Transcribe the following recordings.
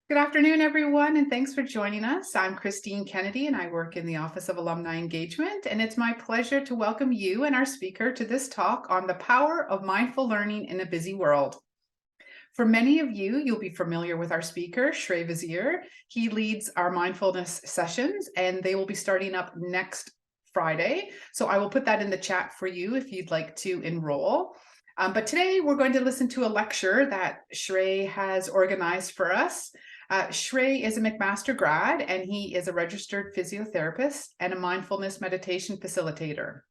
Good afternoon, everyone, and thanks for joining us. I'm Christine Kennedy, and I work in the Office of Alumni Engagement, and it's my pleasure to welcome you and our speaker to this talk on the power of mindful learning in a busy world. For many of you, you'll be familiar with our speaker, Shrey Vazir. He leads our mindfulness sessions, and they will be starting up next Friday. So I will put that in the chat for you if you'd like to enroll. But today we're going to listen to a lecture that Shrey has organized for us. Shrey is a McMaster grad, and he is a registered physiotherapist and a mindfulness meditation facilitator.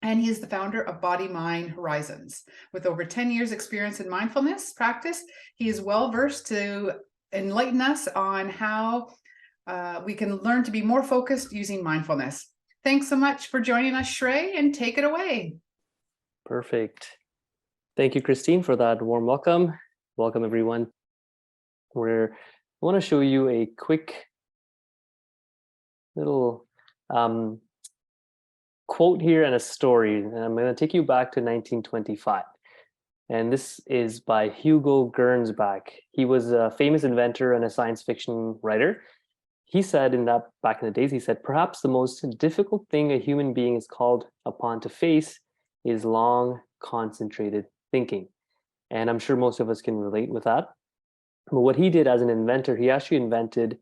And he is the founder of Body Mind Horizons. With over 10 years experience in mindfulness practice, he is well versed to enlighten us on how we can learn to be more focused using mindfulness. Thanks so much for joining us, Shrey, and take it away. Perfect. Thank you, Christine, for that warm welcome. Welcome, everyone. I want to show you a quick little quote here and a story. And I'm going to take you back to 1925. And this is by Hugo Gernsback. He was a famous inventor and a science fiction writer. He said back in the days, he said, perhaps the most difficult thing a human being is called upon to face is long, concentrated thinking. And I'm sure most of us can relate with that. But what he did as an inventor, he actually invented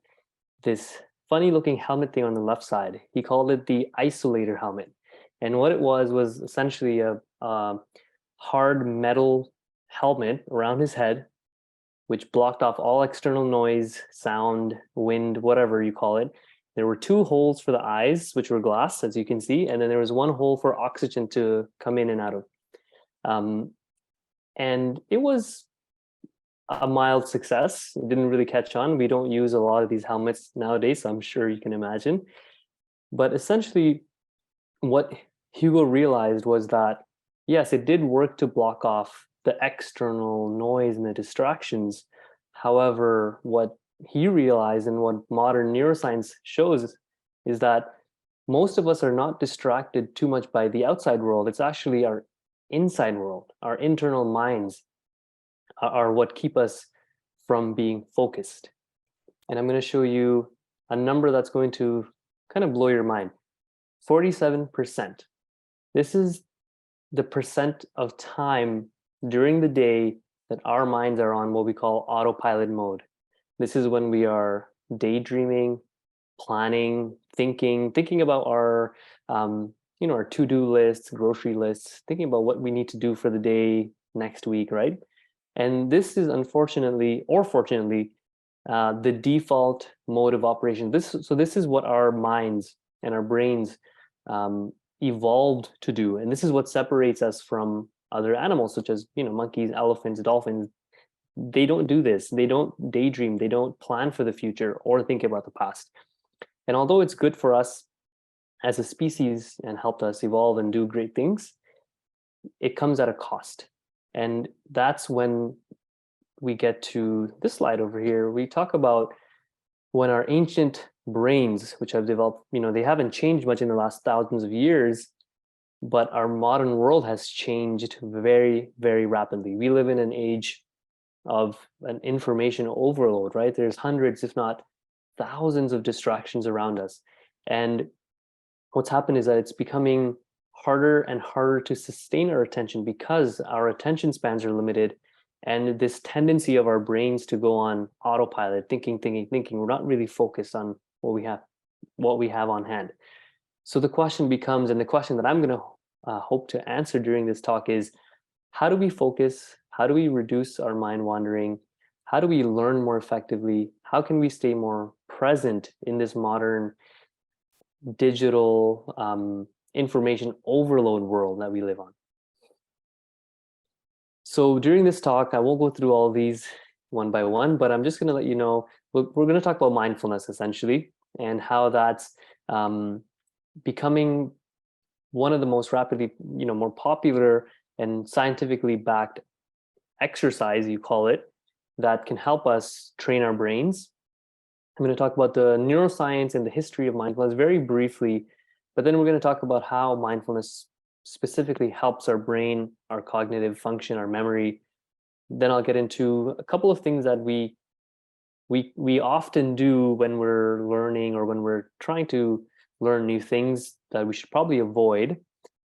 this funny looking helmet thing on the left side. He called it the isolator helmet. And what it was essentially a hard metal helmet around his head, which blocked off all external noise, sound, wind, whatever you call it. There were two holes for the eyes, which were glass, as you can see. And then there was one hole for oxygen to come in and out of. And it was a mild success. It didn't really catch on. We don't use a lot of these helmets nowadays, so I'm sure you can imagine. But essentially, what Hugo realized was that, yes, it did work to block off the external noise and the distractions. However, what he realized and what modern neuroscience shows is that most of us are not distracted too much by the outside world. It's actually our inside world, our internal minds are what keep us from being focused. And I'm going to show you a number that's going to kind of blow your mind. 47%. This is the percent of time during the day that our minds are on what we call autopilot mode. This is when we are daydreaming, planning, thinking about our our to-do lists, grocery lists, thinking about what we need to do for the day next week, right? And this is unfortunately or fortunately the default mode of operation. This is what our minds and our brains evolved to do, and this is what separates us from other animals, such as monkeys, elephants, dolphins. They don't do this. They don't daydream. They don't plan for the future or think about the past. And although it's good for us as a species and helped us evolve and do great things, it comes at a cost. And that's when we get to this slide over here. We talk about when our ancient brains, which have developed, they haven't changed much in the last thousands of years, but our modern world has changed very, very rapidly. We live in an age of an information overload, right? There's hundreds, if not thousands of distractions around us. And what's happened is that it's becoming harder and harder to sustain our attention because our attention spans are limited, and this tendency of our brains to go on autopilot, thinking. We're not really focused on what we have on hand. So the question becomes, and the question that I'm going to hope to answer during this talk is, how do we focus? How do we reduce our mind wandering? How do we learn more effectively? How can we stay more present in this modern digital information overload world that we live on? So during this talk, I won't go through all these one by one, but I'm just going to let you know, we're going to talk about mindfulness essentially, and how that's becoming one of the most rapidly, more popular and scientifically backed exercise, you call it, that can help us train our brains. I'm going to talk about the neuroscience and the history of mindfulness very briefly, but then we're going to talk about how mindfulness specifically helps our brain, our cognitive function, our memory. Then I'll get into a couple of things that we we often do when we're learning or when we're trying to learn new things that we should probably avoid.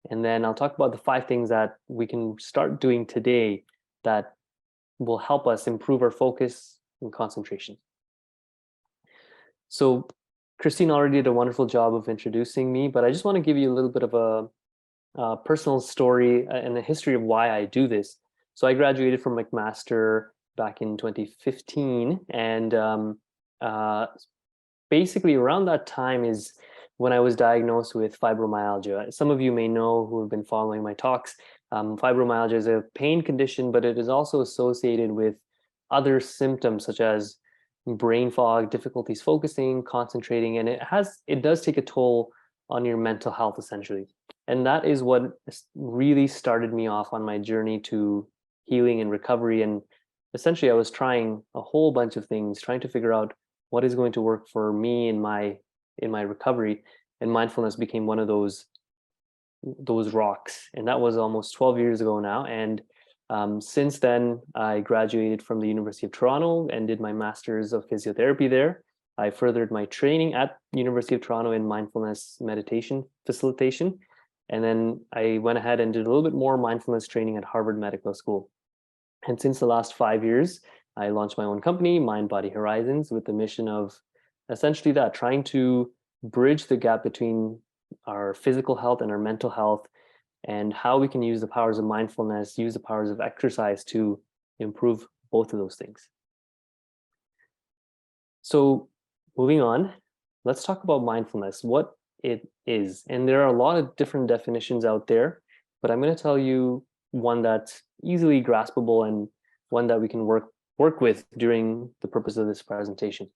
And then I'll talk about the 5 things that we can start doing today that will help us improve our focus and concentration. So Christine already did a wonderful job of introducing me, but I just want to give you a little bit of a personal story and a history of why I do this. So I graduated from McMaster back in 2015, and basically around that time is when I was diagnosed with fibromyalgia. Some of you may know who have been following my talks. Fibromyalgia is a pain condition, but it is also associated with other symptoms such as brain fog, difficulties focusing, concentrating, and it does take a toll on your mental health essentially. And that is what really started me off on my journey to healing and recovery. And essentially I was trying a whole bunch of things, trying to figure out what is going to work for me in my recovery, and mindfulness became one of those rocks. And that was almost 12 years ago now. And since then, I graduated from the University of Toronto and did my master's of physiotherapy there. I furthered my training at University of Toronto in mindfulness meditation facilitation. And then I went ahead and did a little bit more mindfulness training at Harvard Medical School. And since the last 5 years, I launched my own company, Mind Body Horizons, with the mission of essentially that, trying to bridge the gap between our physical health and our mental health, and how we can use the powers of mindfulness, use the powers of exercise to improve both of those things. So moving on, let's talk about mindfulness, what it is. And there are a lot of different definitions out there, but I'm going to tell you one that's easily graspable and one that we can work with during the purpose of this presentation.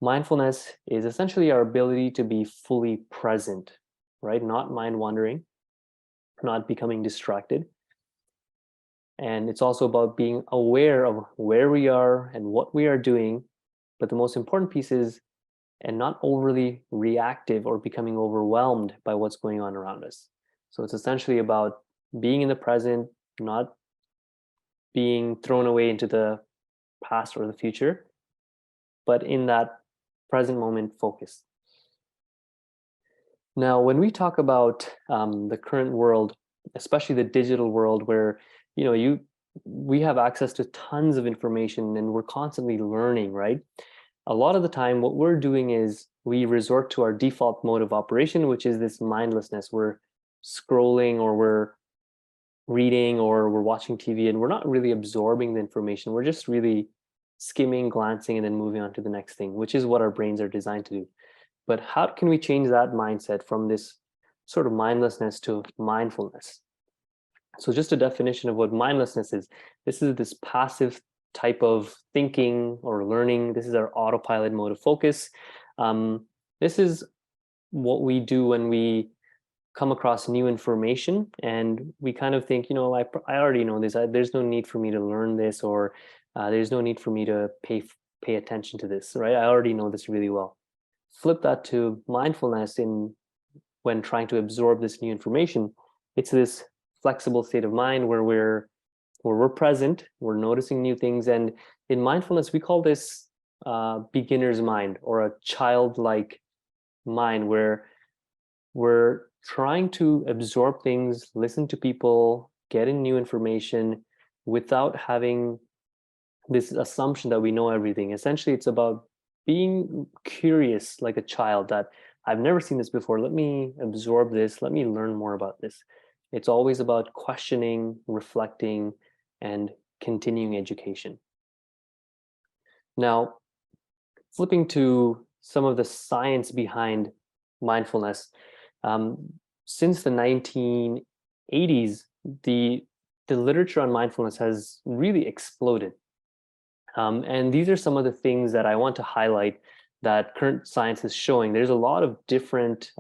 Mindfulness is essentially our ability to be fully present, right? Not mind wandering, not becoming distracted. And it's also about being aware of where we are and what we are doing. But the most important piece is, and not overly reactive or becoming overwhelmed by what's going on around us. So it's essentially about being in the present, not being thrown away into the past or the future, but in that present moment focus. Now, when we talk about the current world, especially the digital world, where we have access to tons of information and we're constantly learning, right? A lot of the time, what we're doing is we resort to our default mode of operation, which is this mindlessness. We're scrolling, or we're reading, or we're watching TV, and we're not really absorbing the information. We're just really skimming, glancing, and then moving on to the next thing, which is what our brains are designed to do. But how can we change that mindset from this sort of mindlessness to mindfulness? So just a definition of what mindlessness is. This is this passive type of thinking or learning. This is our autopilot mode of focus. This is what we do when we come across new information and we kind of think, I already know this. There's no need for me to learn this, or there's no need for me to pay attention to this, right? I already know this really well. Flip that to mindfulness when trying to absorb this new information. It's this flexible state of mind where we're present, we're noticing new things. And in mindfulness, we call this beginner's mind, or a childlike mind, where we're trying to absorb things, listen to people, get in new information without having this assumption that we know everything. Essentially, it's about being curious like a child, that I've never seen this before. Let me absorb this. Let me learn more about this. It's always about questioning, reflecting, and continuing education. Now, flipping to some of the science behind mindfulness, since the 1980s, the literature on mindfulness has really exploded. And these are some of the things that I want to highlight that current science is showing. There's a lot of different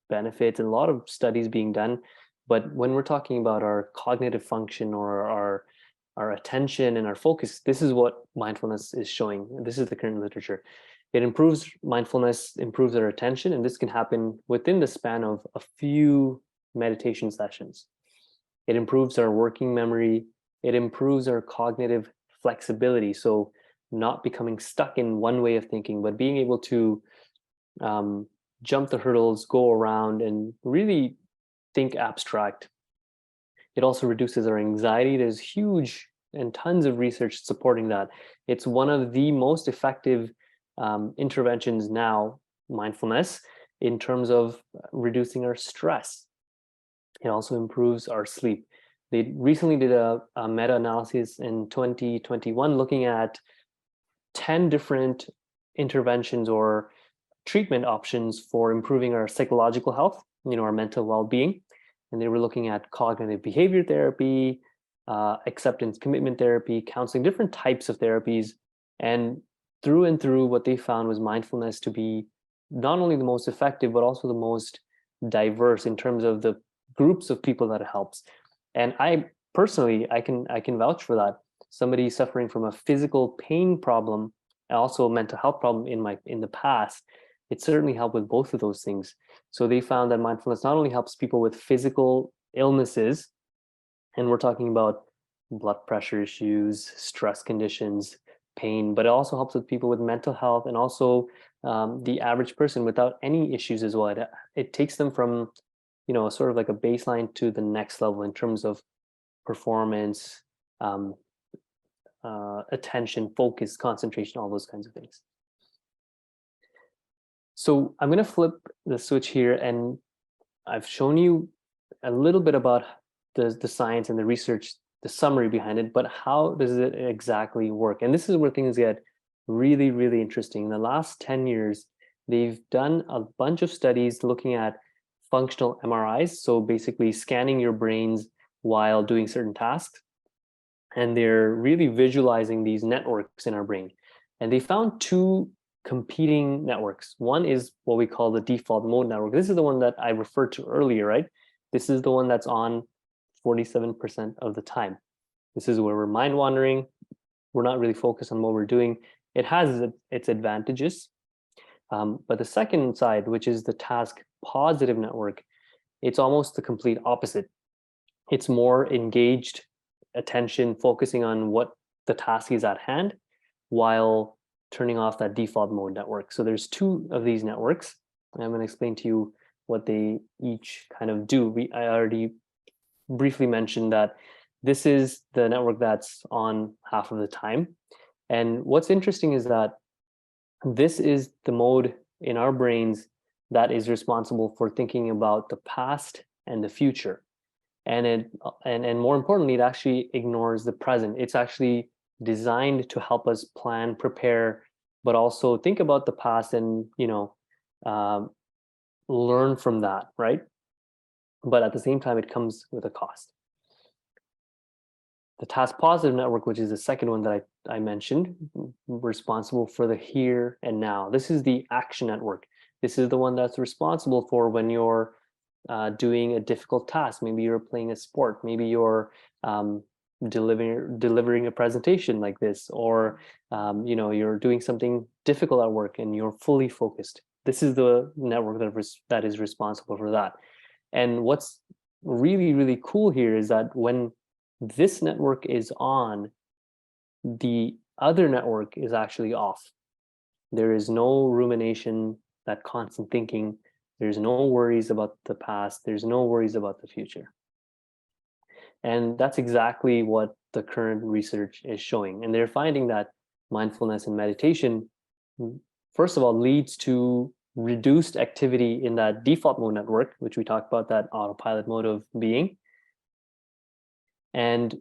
benefits and a lot of studies being done. But when we're talking about our cognitive function, or our attention and our focus, this is what mindfulness is showing. This is the current literature. It improves mindfulness, improves our attention, and this can happen within the span of a few meditation sessions. It improves our working memory. It improves our cognitive flexibility. So not becoming stuck in one way of thinking, but being able to jump the hurdles, go around, and really think abstract. It also reduces our anxiety. There's huge and tons of research supporting that. It's one of the most effective interventions now, mindfulness, in terms of reducing our stress. It also improves our sleep. They recently did a meta-analysis in 2021 looking at 10 different interventions or treatment options for improving our psychological health, our mental well-being. And they were looking at cognitive behavior therapy, acceptance commitment therapy, counseling, different types of therapies. And through, what they found was mindfulness to be not only the most effective, but also the most diverse in terms of the groups of people that it helps. And I personally, I can vouch for that. Somebody suffering from a physical pain problem and also a mental health problem in the past, it certainly helped with both of those things. So they found that mindfulness not only helps people with physical illnesses, and we're talking about blood pressure issues, stress conditions, pain, but it also helps with people with mental health and also the average person without any issues as well. It takes them from, sort of like a baseline to the next level in terms of performance, attention, focus, concentration, all those kinds of things. So I'm going to flip the switch here, and I've shown you a little bit about the science and the research, the summary behind it, but how does it exactly work? And this is where things get really, really interesting. In the last 10 years, they've done a bunch of studies looking at functional MRIs, so basically scanning your brains while doing certain tasks. And they're really visualizing these networks in our brain. And they found two competing networks. One is what we call the default mode network. This is the one that I referred to earlier, right? This is the one that's on 47% of the time. This is where we're mind wandering. We're not really focused on what we're doing. It has its advantages. But the second side, which is the task positive network, it's almost the complete opposite. It's more engaged attention, focusing on what the task is at hand while turning off that default mode network. So there's two of these networks. And I'm going to explain to you what they each kind of do. I already briefly mentioned that this is the network that's on half of the time. And what's interesting is that this is the mode in our brains that is responsible for thinking about the past and the future. And more importantly, it actually ignores the present. It's actually designed to help us plan, prepare, but also think about the past and learn from that, right? But at the same time, it comes with a cost. The task positive network, which is the second one that I mentioned, responsible for the here and now. This is the action network. This is the one that's responsible for when you're doing a difficult task. Maybe you're playing a sport. Maybe you're delivering a presentation like this, or you're doing something difficult at work and you're fully focused. This is the network that is responsible for that. And what's really, really cool here is that when this network is on, the other network is actually off. There is no rumination, that constant thinking. There's no worries about the past. There's no worries about the future. And that's exactly what the current research is showing. And they're finding that mindfulness and meditation, first of all, leads to reduced activity in that default mode network, which we talked about, that autopilot mode of being. And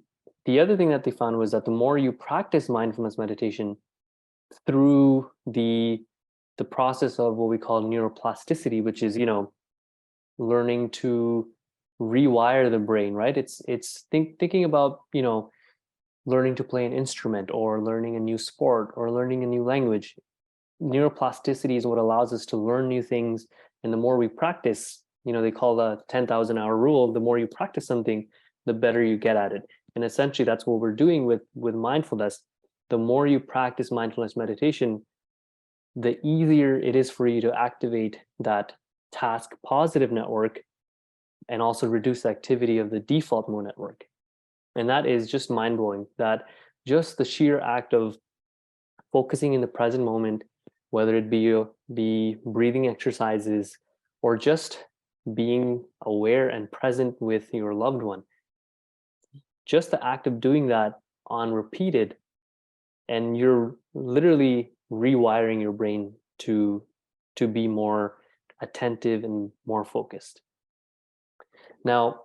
the other thing that they found was that the more you practice mindfulness meditation through the process of what we call neuroplasticity, which is, learning to rewire the brain, right? It's thinking about, learning to play an instrument or learning a new sport or learning a new language. Neuroplasticity is what allows us to learn new things. And the more we practice, they call the 10,000 hour rule, the more you practice something, the better you get at it. And essentially that's what we're doing with mindfulness. The more you practice mindfulness meditation, the easier it is for you to activate that task positive network and also reduce the activity of the default mode network. And that is just mind-blowing, that just the sheer act of focusing in the present moment, whether it be breathing exercises or just being aware and present with your loved one. Just the act of doing that on repeated, and you're literally rewiring your brain to be more attentive and more focused. Now,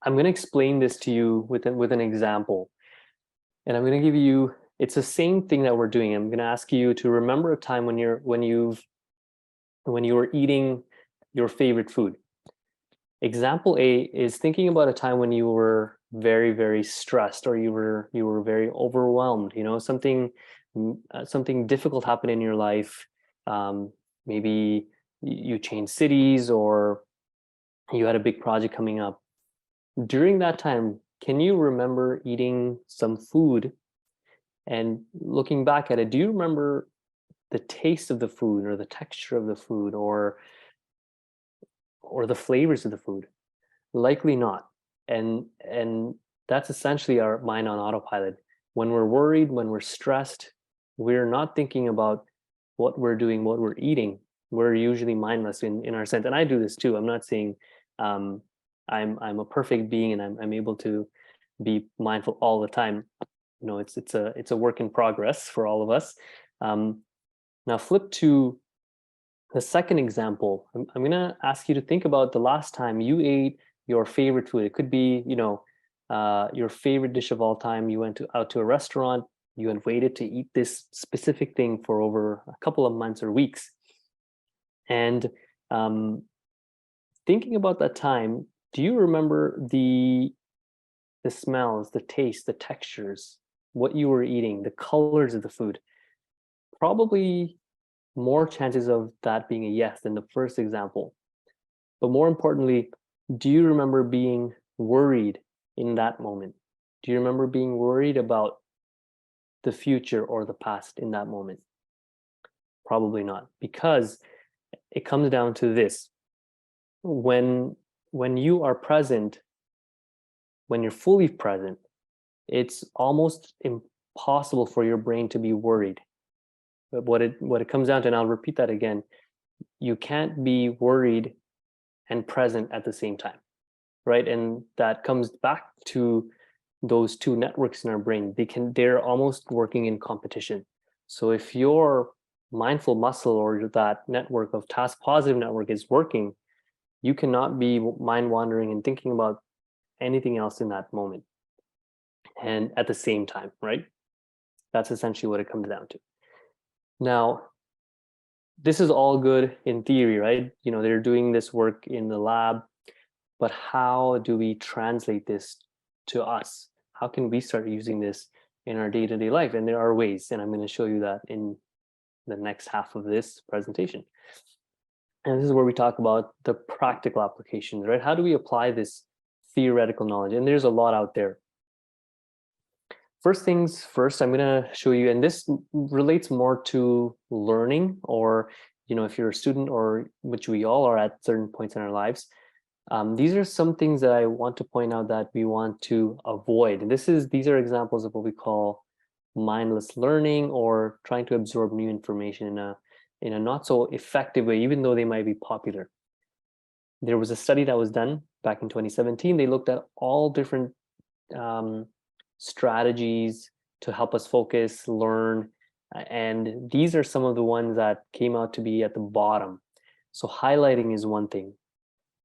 I'm going to explain this to you with an example, and I'm going to give you. It's the same thing that we're doing. I'm going to ask you to remember a time when you were eating your favorite food. Example A is thinking about a time when you were very, very stressed, or you were very overwhelmed. Something difficult happened in your life. Maybe you changed cities, or you had a big project coming up. During that time, can you remember eating some food? And looking back at it, do you remember the taste of the food, or the texture of the food, or the flavors of the food? Likely not. And that's essentially our mind on autopilot. When we're worried, when we're stressed, we're not thinking about what we're doing, what we're eating. We're usually mindless in our sense. And I do this too. I'm not saying I'm a perfect being and I'm able to be mindful all the time. It's a work in progress for all of us. Now flip to the second example. I'm going to ask you to think about the last time you ate your favorite food. It could be, your favorite dish of all time. You went out to a restaurant. You had waited to eat this specific thing for over a couple of months or weeks. And thinking about that time, do you remember the smells, the taste, the textures, what you were eating, the colors of the food? Probably more chances of that being a yes than the first example. But more importantly, do you remember being worried in that moment? Do you remember being worried about the future or the past in that moment? Probably not, because it comes down to this. When you are present, when you're fully present, it's almost impossible for your brain to be worried. But what it comes down to, and I'll repeat that again, you can't be worried and present at the same time, right? And that comes back to those two networks in our brain. They're almost working in competition. So if your mindful muscle, or that network of task positive network, is working, you cannot be mind wandering and thinking about anything else in that moment and at the same time, right? That's essentially what it comes down to. Now, this is all good in theory, right? They're doing this work in the lab, but how do we translate this to us? How can we start using this in our day-to-day life? And there are ways, and I'm going to show you that in the next half of this presentation. And this is where we talk about the practical applications, right? How do we apply this theoretical knowledge? And there's a lot out there. First things first, I'm going to show you, and this relates more to learning, or, if you're a student, or which we all are at certain points in our lives. These are some things that I want to point out that we want to avoid. And these are examples of what we call mindless learning, or trying to absorb new information in a not so effective way, even though they might be popular. There was a study that was done back in 2017. They looked at all different strategies to help us focus, learn, and these are some of the ones that came out to be at the bottom. So highlighting is one thing,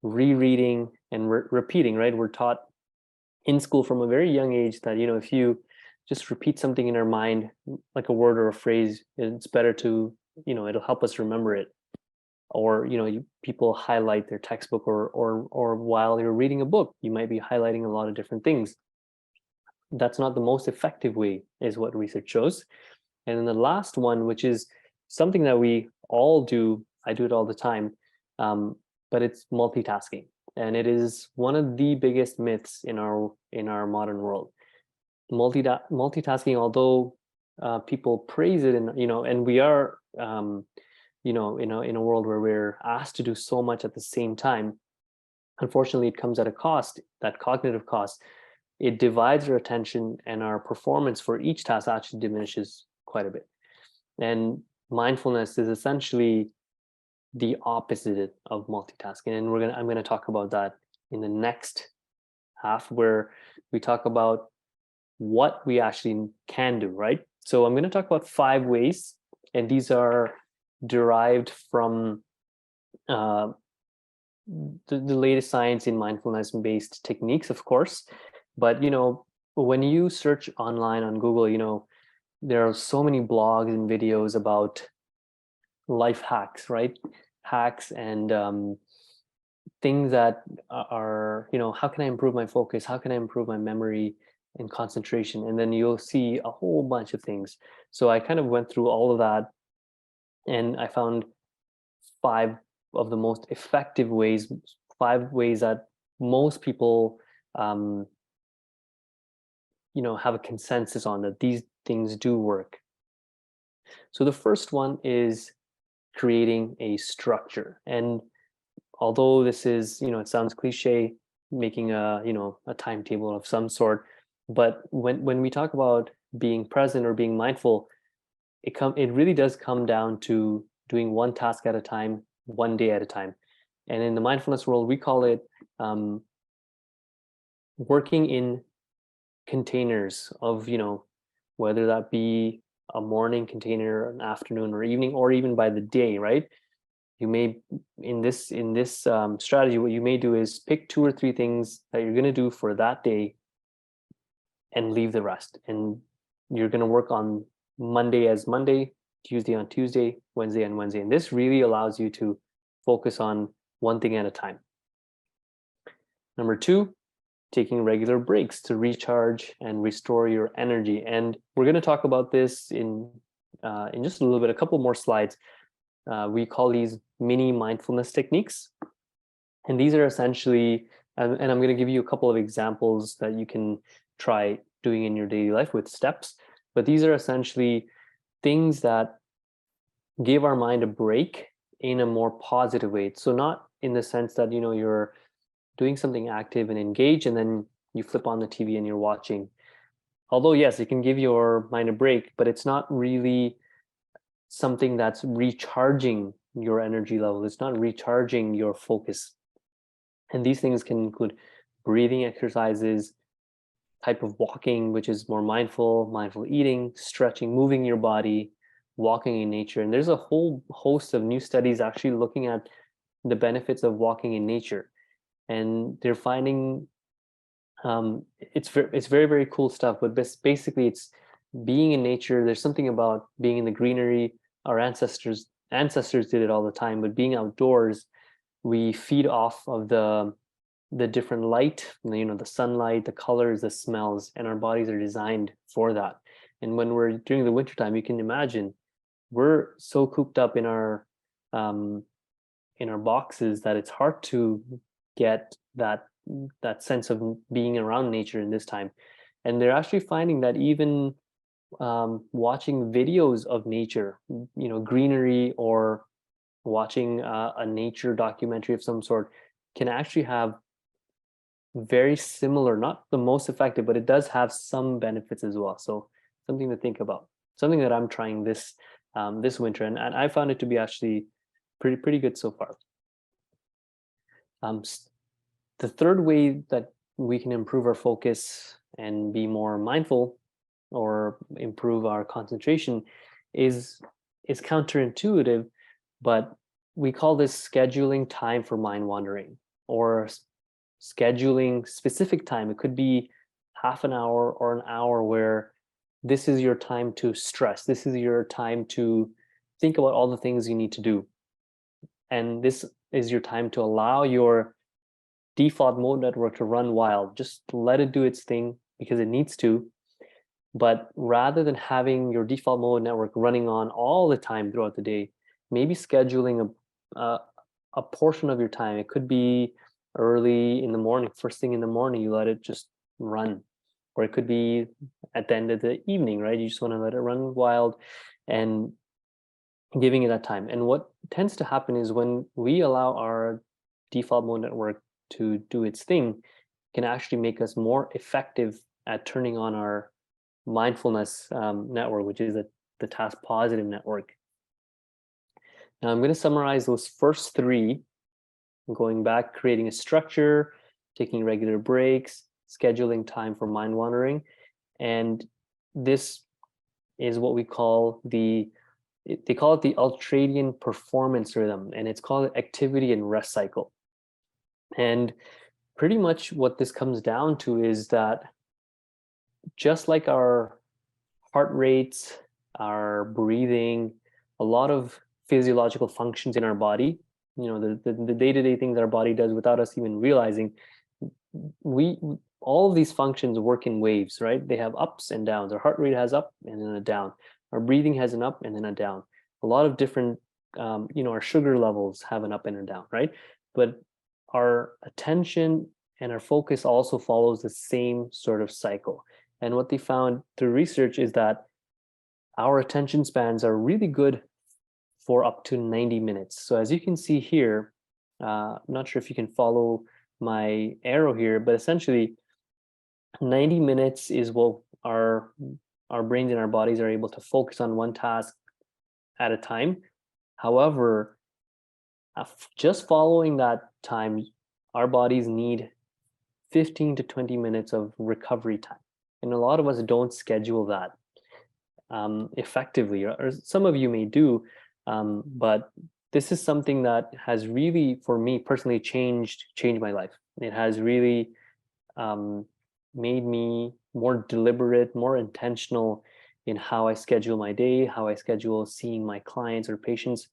rereading and repeating, right? We're taught in school from a very young age that, if you just repeat something in our mind, like a word or a phrase, it's better to, it'll help us remember it. Or, people highlight their textbook, or while you're reading a book, you might be highlighting a lot of different things. That's not the most effective way, is what research shows. And then the last one, which is something that we all do, I do it all the time, but it's multitasking. And it is one of the biggest myths in our modern world. Multitasking, although people praise it, and we are, in a world where we're asked to do so much at the same time, unfortunately, it comes at a cost, that cognitive cost. It divides our attention, and our performance for each task actually diminishes quite a bit. And mindfulness is essentially the opposite of multitasking. And I'm gonna talk about that in the next half, where we talk about what we actually can do, right? So I'm gonna talk about 5 ways, and these are derived from the latest science in mindfulness-based techniques, of course. But when you search online on Google, there are so many blogs and videos about life hacks, right? Hacks and things that are, how can I improve my focus? How can I improve my memory and concentration? And then you'll see a whole bunch of things. So I kind of went through all of that, and I found 5 of the most effective ways, 5 ways that most people, have a consensus on, that these things do work. So the first one is creating a structure. And although this is, it sounds cliche, making a timetable of some sort, but when we talk about being present or being mindful, it really does come down to doing one task at a time, one day at a time. And in the mindfulness world, we call it working in containers of, whether that be a morning container, an afternoon or evening, or even by the day, right? You may, in this strategy, what you may do is pick 2 or 3 things that you're going to do for that day and leave the rest. And you're going to work on Monday as Monday, Tuesday on Tuesday, Wednesday on Wednesday. And this really allows you to focus on one thing at a time. Number 2, taking regular breaks to recharge and restore your energy. And we're going to talk about this in just a little bit, a couple more slides. We call these mini mindfulness techniques. And these are essentially, and I'm going to give you a couple of examples that you can try doing in your daily life with steps. But these are essentially things that give our mind a break in a more positive way. So not in the sense that, you're doing something active and engaged, and then you flip on the TV and you're watching. Although, yes, it can give your mind a break, but it's not really something that's recharging your energy level. It's not recharging your focus. And these things can include breathing exercises, type of walking, which is more mindful eating, stretching, moving your body, walking in nature. And there's a whole host of new studies actually looking at the benefits of walking in nature. And they're finding it's very, very cool stuff. But basically, it's being in nature. There's something about being in the greenery. Our ancestors did it all the time. But being outdoors, we feed off of the different light, the sunlight, the colors, the smells, and our bodies are designed for that. And when we're during the wintertime, you can imagine we're so cooped up in our boxes that it's hard to get that sense of being around nature in this time. And they're actually finding that even watching videos of nature, greenery, or watching a nature documentary of some sort, can actually have very similar, not the most effective, but it does have some benefits as well. So something to think about, something that I'm trying this winter, and I found it to be actually pretty good so far. The third way that we can improve our focus and be more mindful or improve our concentration is counterintuitive, but we call this scheduling time for mind wandering, or scheduling specific time. It could be half an hour or an hour where this is your time to stress. This is your time to think about all the things you need to do. And this is your time to allow your default mode network to run wild. Just let it do its thing because it needs to. But rather than having your default mode network running on all the time throughout the day, maybe scheduling a portion of your time. It could be early in the morning, first thing in the morning, you let it just run. Or it could be at the end of the evening, right? You just want to let it run wild and giving it that time. And what tends to happen is when we allow our default mode network to do its thing, can actually make us more effective at turning on our mindfulness network, which is the task positive network. Now I'm going to summarize those first three, going back, creating a structure, taking regular breaks, scheduling time for mind wandering. And this is what we call they call it the ultradian performance rhythm, and it's called activity and rest cycle. And pretty much what this comes down to is that just like our heart rates, our breathing, a lot of physiological functions in our body, the day-to-day things our body does without us even realizing, all of these functions work in waves, right? They have ups and downs. Our heart rate has up and then a down. Our breathing has an up and then a down. A lot of different, our sugar levels have an up and a down, right? But our attention and our focus also follows the same sort of cycle. And what they found through research is that our attention spans are really good for up to 90 minutes. So as you can see here, I'm not sure if you can follow my arrow here, but essentially 90 minutes is what our brains and our bodies are able to focus on one task at a time. However, just following that time, our bodies need 15 to 20 minutes of recovery time. And a lot of us don't schedule that effectively, or some of you may do, but this is something that has really, for me personally, changed my life. It has really made me more deliberate, more intentional in how I schedule my day, how I schedule seeing my clients or patients.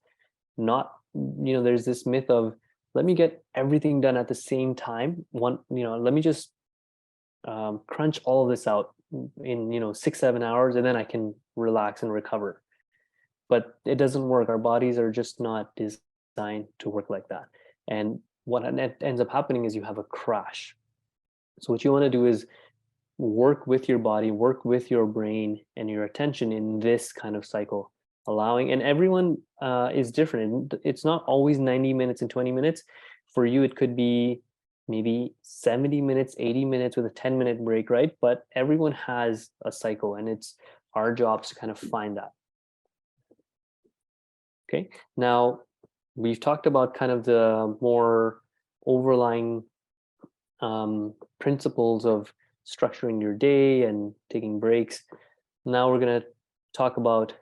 Not, there's this myth of, let me get everything done at the same time. Let me just crunch all of this out in 6-7 hours, and then I can relax and recover. But it doesn't work. Our bodies are just not designed to work like that. And what ends up happening is you have a crash. So what you want to do is work with your body, work with your brain and your attention in this kind of cycle, allowing, and everyone is different. It's not always 90 minutes and 20 minutes. For you, it could be maybe 70 minutes, 80 minutes with a 10-minute break, right? But everyone has a cycle, and it's our jobs to kind of find that. Okay, now we've talked about kind of the more overlying principles of structuring your day and taking breaks. Now we're going to talk about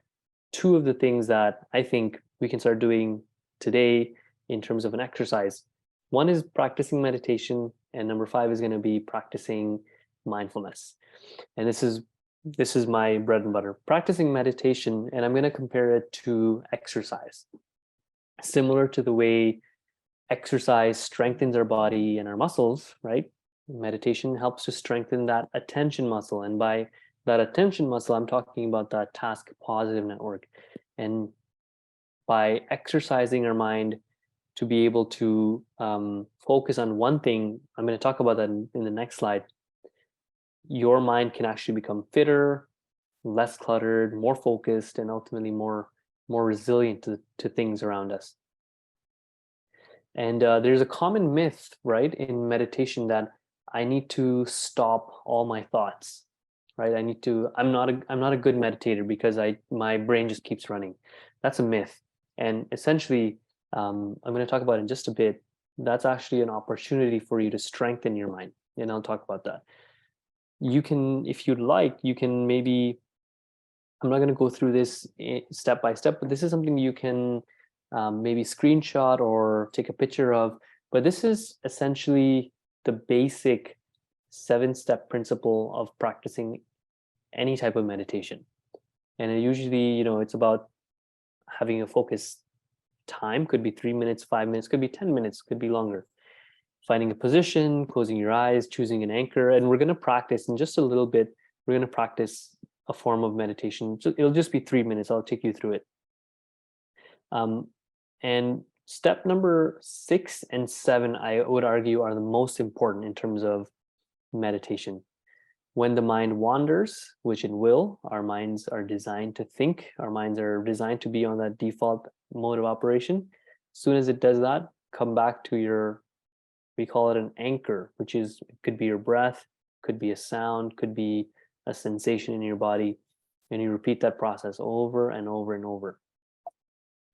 two of the things that I think we can start doing today in terms of an exercise. One is practicing meditation, and number 5 is going to be practicing mindfulness. And this is my bread and butter. Practicing meditation, and I'm going to compare it to exercise. Similar to the way exercise strengthens our body and our muscles, right? Meditation helps to strengthen that attention muscle. And by that attention muscle, I'm talking about that task positive network. And by exercising our mind to be able to focus on one thing, I'm going to talk about that in the next slide, your mind can actually become fitter, less cluttered, more focused, and ultimately more resilient to things around us. And there's a common myth, right, in meditation that I need to stop all my thoughts, right? I'm not a good meditator because my brain just keeps running. That's a myth. And essentially, I'm going to talk about it in just a bit. That's actually an opportunity for you to strengthen your mind. And I'll talk about that. You can, if you'd like, you can maybe, I'm not going to go through this step by step, but this is something you can maybe screenshot or take a picture of. But this is essentially the basic 7-step principle of practicing any type of meditation. And it usually, it's about having a focus time. Could be 3 minutes, 5 minutes, could be 10 minutes, could be longer. Finding a position, closing your eyes, choosing an anchor. And we're going to practice in just a little bit. We're going to practice a form of meditation. It'll just be 3 minutes. I'll take you through it. And step number 6 and 7, I would argue, are the most important in terms of meditation. When the mind wanders, which it will, our minds are designed to think. Our minds are designed to be on that default mode of operation. As soon as it does that, come back to we call it an anchor, which is, it could be your breath, could be a sound, could be a sensation in your body. And you repeat that process over and over and over.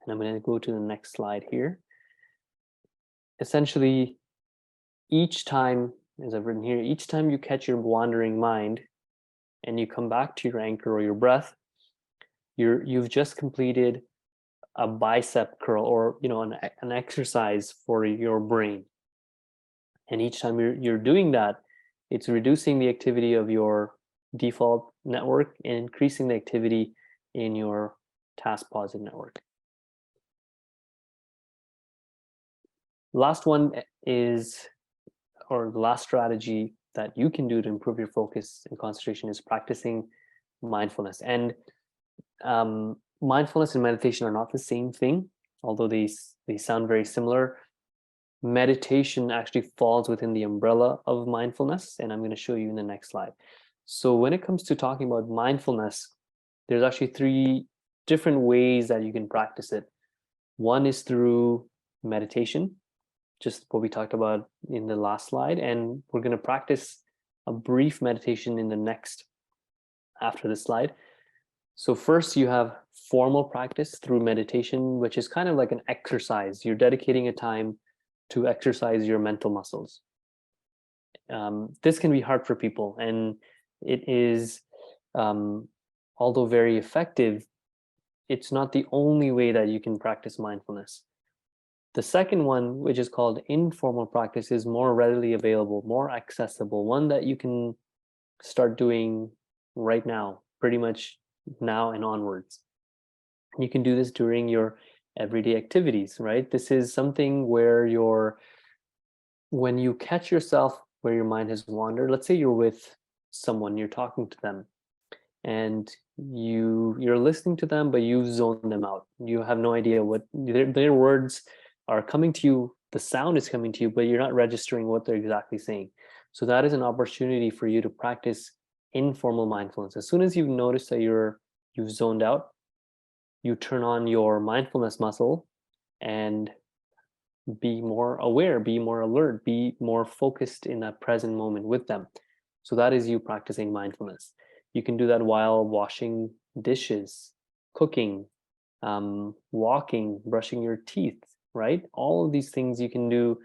And I'm going to go to the next slide here. Essentially, each time, as I've written here, each time you catch your wandering mind and you come back to your anchor or your breath, you've just completed a bicep curl, or an exercise for your brain. And each time you're doing that, it's reducing the activity of your default network and increasing the activity in your task positive network. Last one is, or the last strategy that you can do to improve your focus and concentration, is practicing mindfulness. And mindfulness and meditation are not the same thing, although they sound very similar. Meditation actually falls within the umbrella of mindfulness, and I'm going to show you in the next slide. So when it comes to talking about mindfulness, there's actually 3 different ways that you can practice it. One is through meditation, just what we talked about in the last slide, and we're going to practice a brief meditation in the next, after this slide. So first you have formal practice through meditation, which is kind of like an exercise. You're dedicating a time to exercise your mental muscles. This can be hard for people, and it is, although very effective, it's not the only way that you can practice mindfulness. The second one, which is called informal practice, is more readily available, more accessible, one that you can start doing right now, pretty much now and onwards. You can do this during your everyday activities, right? This is something where when you catch yourself where your mind has wandered, let's say you're with someone, you're talking to them, and you're listening to them, but you've zoned them out. You have no idea what their words are coming to you. The sound is coming to you, but you're not registering what they're exactly saying. So that is an opportunity for you to practice informal mindfulness. As soon as you've noticed that you've zoned out, you turn on your mindfulness muscle and be more aware, be more alert, be more focused in that present moment with them. So that is you practicing mindfulness. You can do that while washing dishes, cooking, walking, brushing your teeth, right? All of these things you can do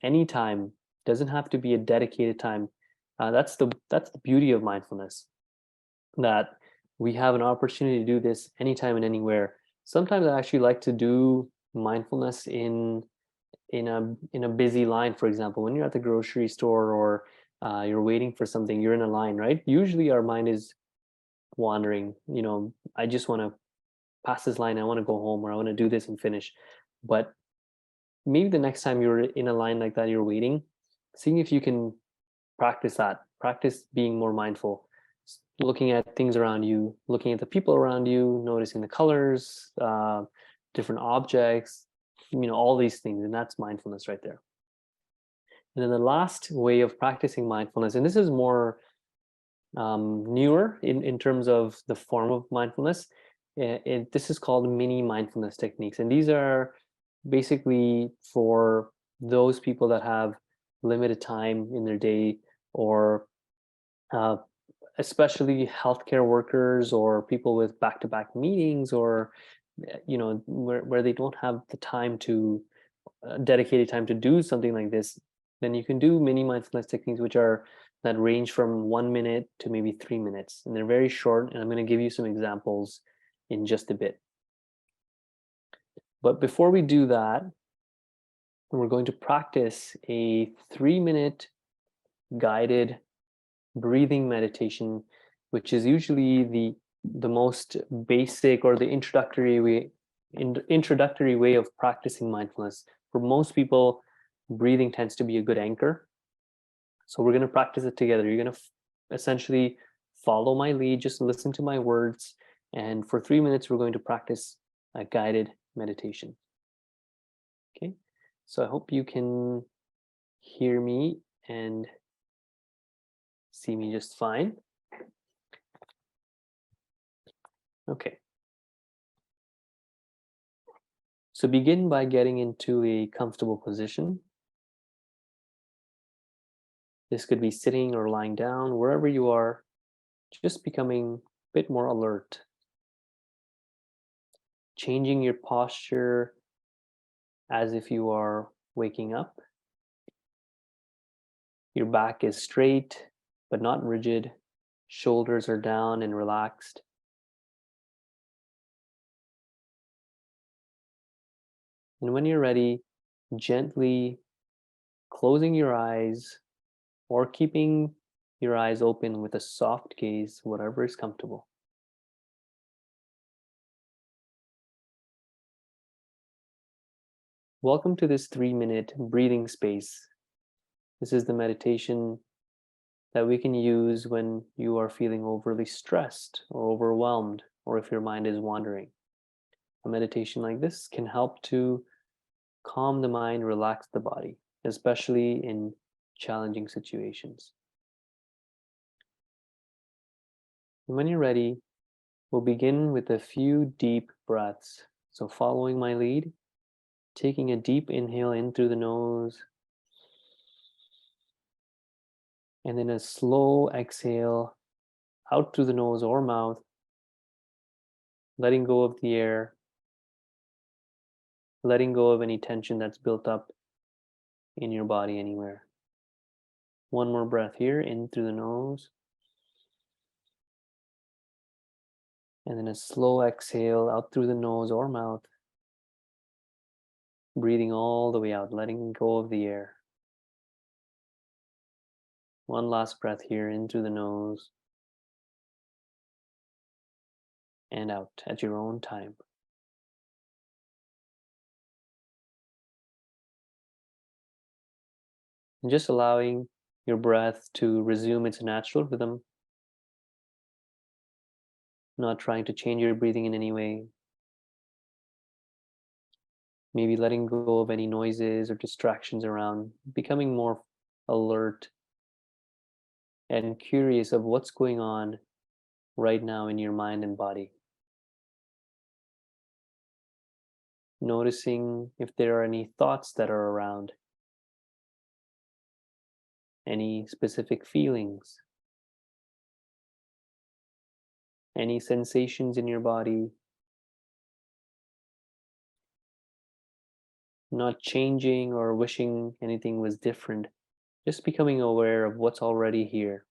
anytime. Doesn't have to be a dedicated time. That's the beauty of mindfulness, that we have an opportunity to do this anytime and anywhere. Sometimes I actually like to do mindfulness in a busy line. For example, when you're at the grocery store, or you're waiting for something, you're in a line, right? Usually our mind is wandering. I just want to pass this line, I want to go home, or I want to do this and finish. But maybe the next time you're in a line like that, you're waiting, seeing if you can practice being more mindful, looking at things around you, looking at the people around you, noticing the colors, different objects, all these things. And that's mindfulness right there. And then the last way of practicing mindfulness, and this is more newer in terms of the form of mindfulness, this is called mini mindfulness techniques. And these are basically for those people that have limited time in their day, or especially healthcare workers, or people with back-to-back meetings, or where they don't have the time to dedicated time to do something like this. Then you can do mini mindfulness techniques, that range from 1 minute to maybe 3 minutes, and they're very short, and I'm going to give you some examples in just a bit. But before we do that, we're going to practice a 3-minute guided breathing meditation, which is usually the most basic, or the introductory way of practicing mindfulness. For most people, breathing tends to be a good anchor. So we're going to practice it together. You're going to essentially follow my lead, just listen to my words, and for 3 minutes we're going to practice a guided meditation. Okay, so I hope you can hear me and see me just fine. Okay. So begin by getting into a comfortable position. This could be sitting or lying down, wherever you are, just becoming bit more alert. Changing your posture as if you are waking up. Your back is straight, but not rigid. Shoulders are down and relaxed. And when you're ready, gently closing your eyes or keeping your eyes open with a soft gaze, whatever is comfortable. Welcome to this 3-minute breathing space. This is the meditation that we can use when you are feeling overly stressed or overwhelmed, or if your mind is wandering. A meditation like this can help to calm the mind, relax the body, especially in challenging situations. And when you're ready, we'll begin with a few deep breaths. So following my lead, taking a deep inhale in through the nose, and then a slow exhale out through the nose or mouth, letting go of the air, letting go of any tension that's built up in your body anywhere. One more breath here, in through the nose, and then a slow exhale out through the nose or mouth, breathing all the way out, letting go of the air. One last breath here, in through the nose and out at your own time. And just allowing your breath to resume its natural rhythm, not trying to change your breathing in any way. Maybe letting go of any noises or distractions around, becoming more alert and curious of what's going on right now in your mind and body. Noticing if there are any thoughts that are around, any specific feelings, any sensations in your body. Not changing or wishing anything was different, just becoming aware of what's already here.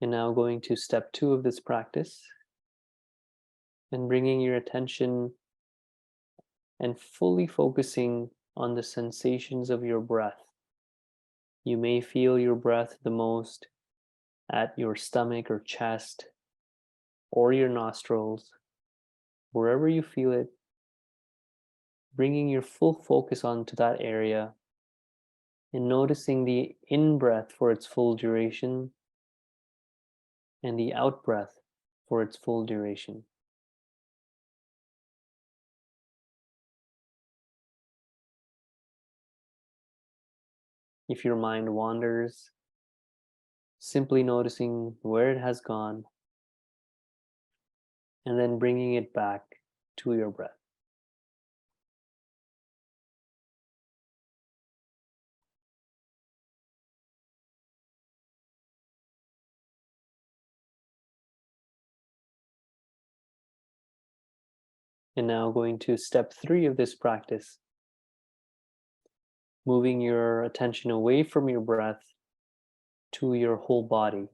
And now going to step 2 of this practice and bringing your attention and fully focusing on the sensations of your breath. You may feel your breath the most at your stomach or chest or your nostrils, wherever you feel it, bringing your full focus onto that area and noticing the in-breath for its full duration and the out-breath for its full duration. If your mind wanders, simply noticing where it has gone and then bringing it back to your breath. And now going to step 3 of this practice, moving your attention away from your breath to your whole body.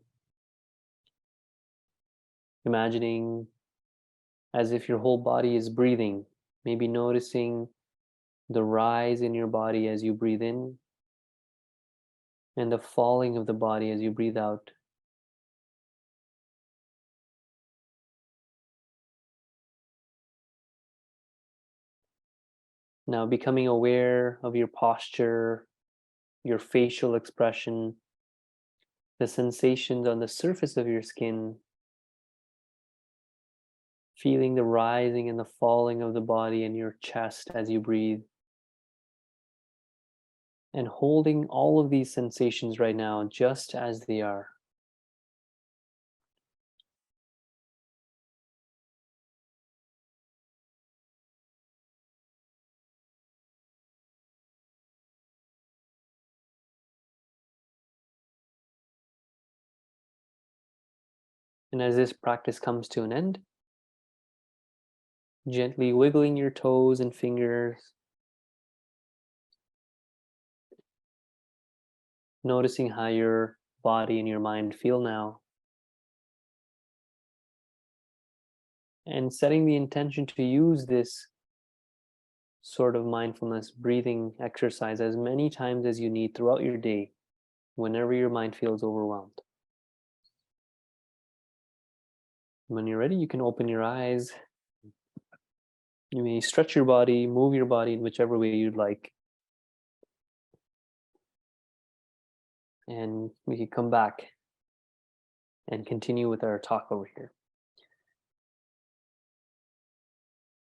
Imagining as if your whole body is breathing, maybe noticing the rise in your body as you breathe in and the falling of the body as you breathe out. Now becoming aware of your posture, your facial expression, the sensations on the surface of your skin, feeling the rising and the falling of the body in your chest as you breathe, and holding all of these sensations right now just as they are. And as this practice comes to an end, gently wiggling your toes and fingers, noticing how your body and your mind feel now, and setting the intention to use this sort of mindfulness breathing exercise as many times as you need throughout your day, whenever your mind feels overwhelmed. When you're ready, you can open your eyes. You may stretch your body, move your body in whichever way you'd like. And we can come back and continue with our talk over here.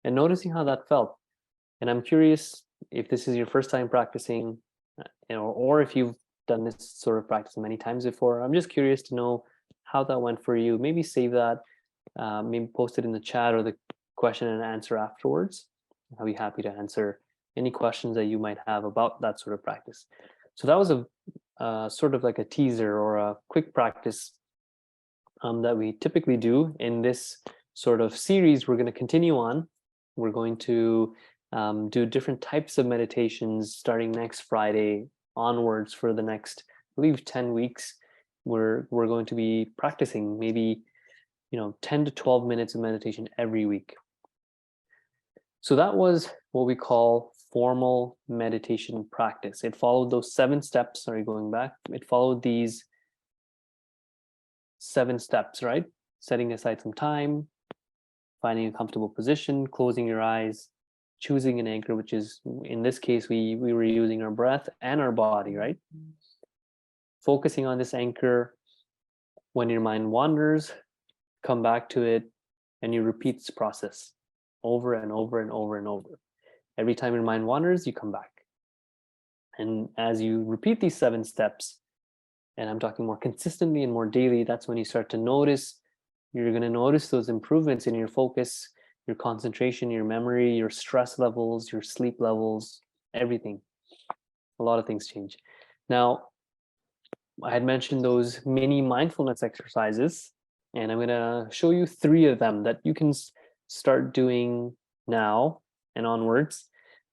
And noticing how that felt. And I'm curious if this is your first time practicing, or if you've done this sort of practice many times before. I'm just curious to know how that went for you. Maybe save that, maybe post it in the chat or the question and answer afterwards. I'll be happy to answer any questions that you might have about that sort of practice. So that was a sort of like a teaser or a quick practice that we typically do in this sort of series. We're going to continue on. We're going to do different types of meditations starting next Friday onwards for the next, I believe, 10 weeks. We're going to be practicing maybe 10 to 12 minutes of meditation every week. So that was what we call formal meditation practice. It followed those 7 steps. Sorry, going back. It followed these 7 steps, right? Setting aside some time, finding a comfortable position, closing your eyes, choosing an anchor, which is, in this case, we were using our breath and our body, right? Focusing on this anchor. When your mind wanders, come back to it, and you repeat this process over and over and over and over. Every time your mind wanders, you come back. And as you repeat these 7 steps, and I'm talking more consistently and more daily, that's when you start to notice, you're going to notice those improvements in your focus, your concentration, your memory, your stress levels, your sleep levels, everything. A lot of things change. Now, I had mentioned those mini mindfulness exercises, and I'm going to show you 3 of them that you can start doing now and onwards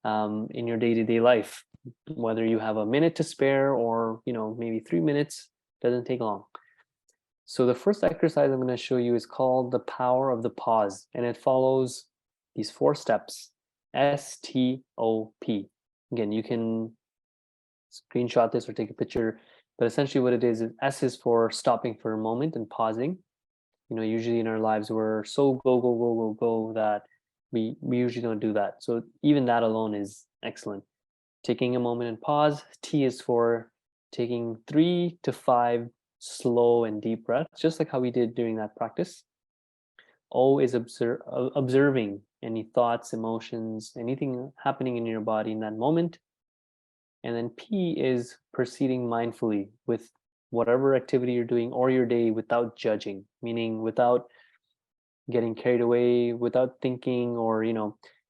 in your day-to-day life, whether you have a minute to spare or maybe 3 minutes. Doesn't take long. So the first exercise I'm going to show you is called the power of the pause, and it follows these 4 steps. STOP. Again, you can screenshot this or take a picture, but essentially what it is S is for stopping for a moment and pausing. Usually in our lives we're so go that we usually don't do that. So even that alone is excellent. Taking a moment and pause. T is for taking 3 to 5 slow and deep breaths, just like how we did during that practice. O is observing any thoughts, emotions, anything happening in your body in that moment. And then P is proceeding mindfully with whatever activity you're doing or your day without judging, meaning without getting carried away, without thinking, or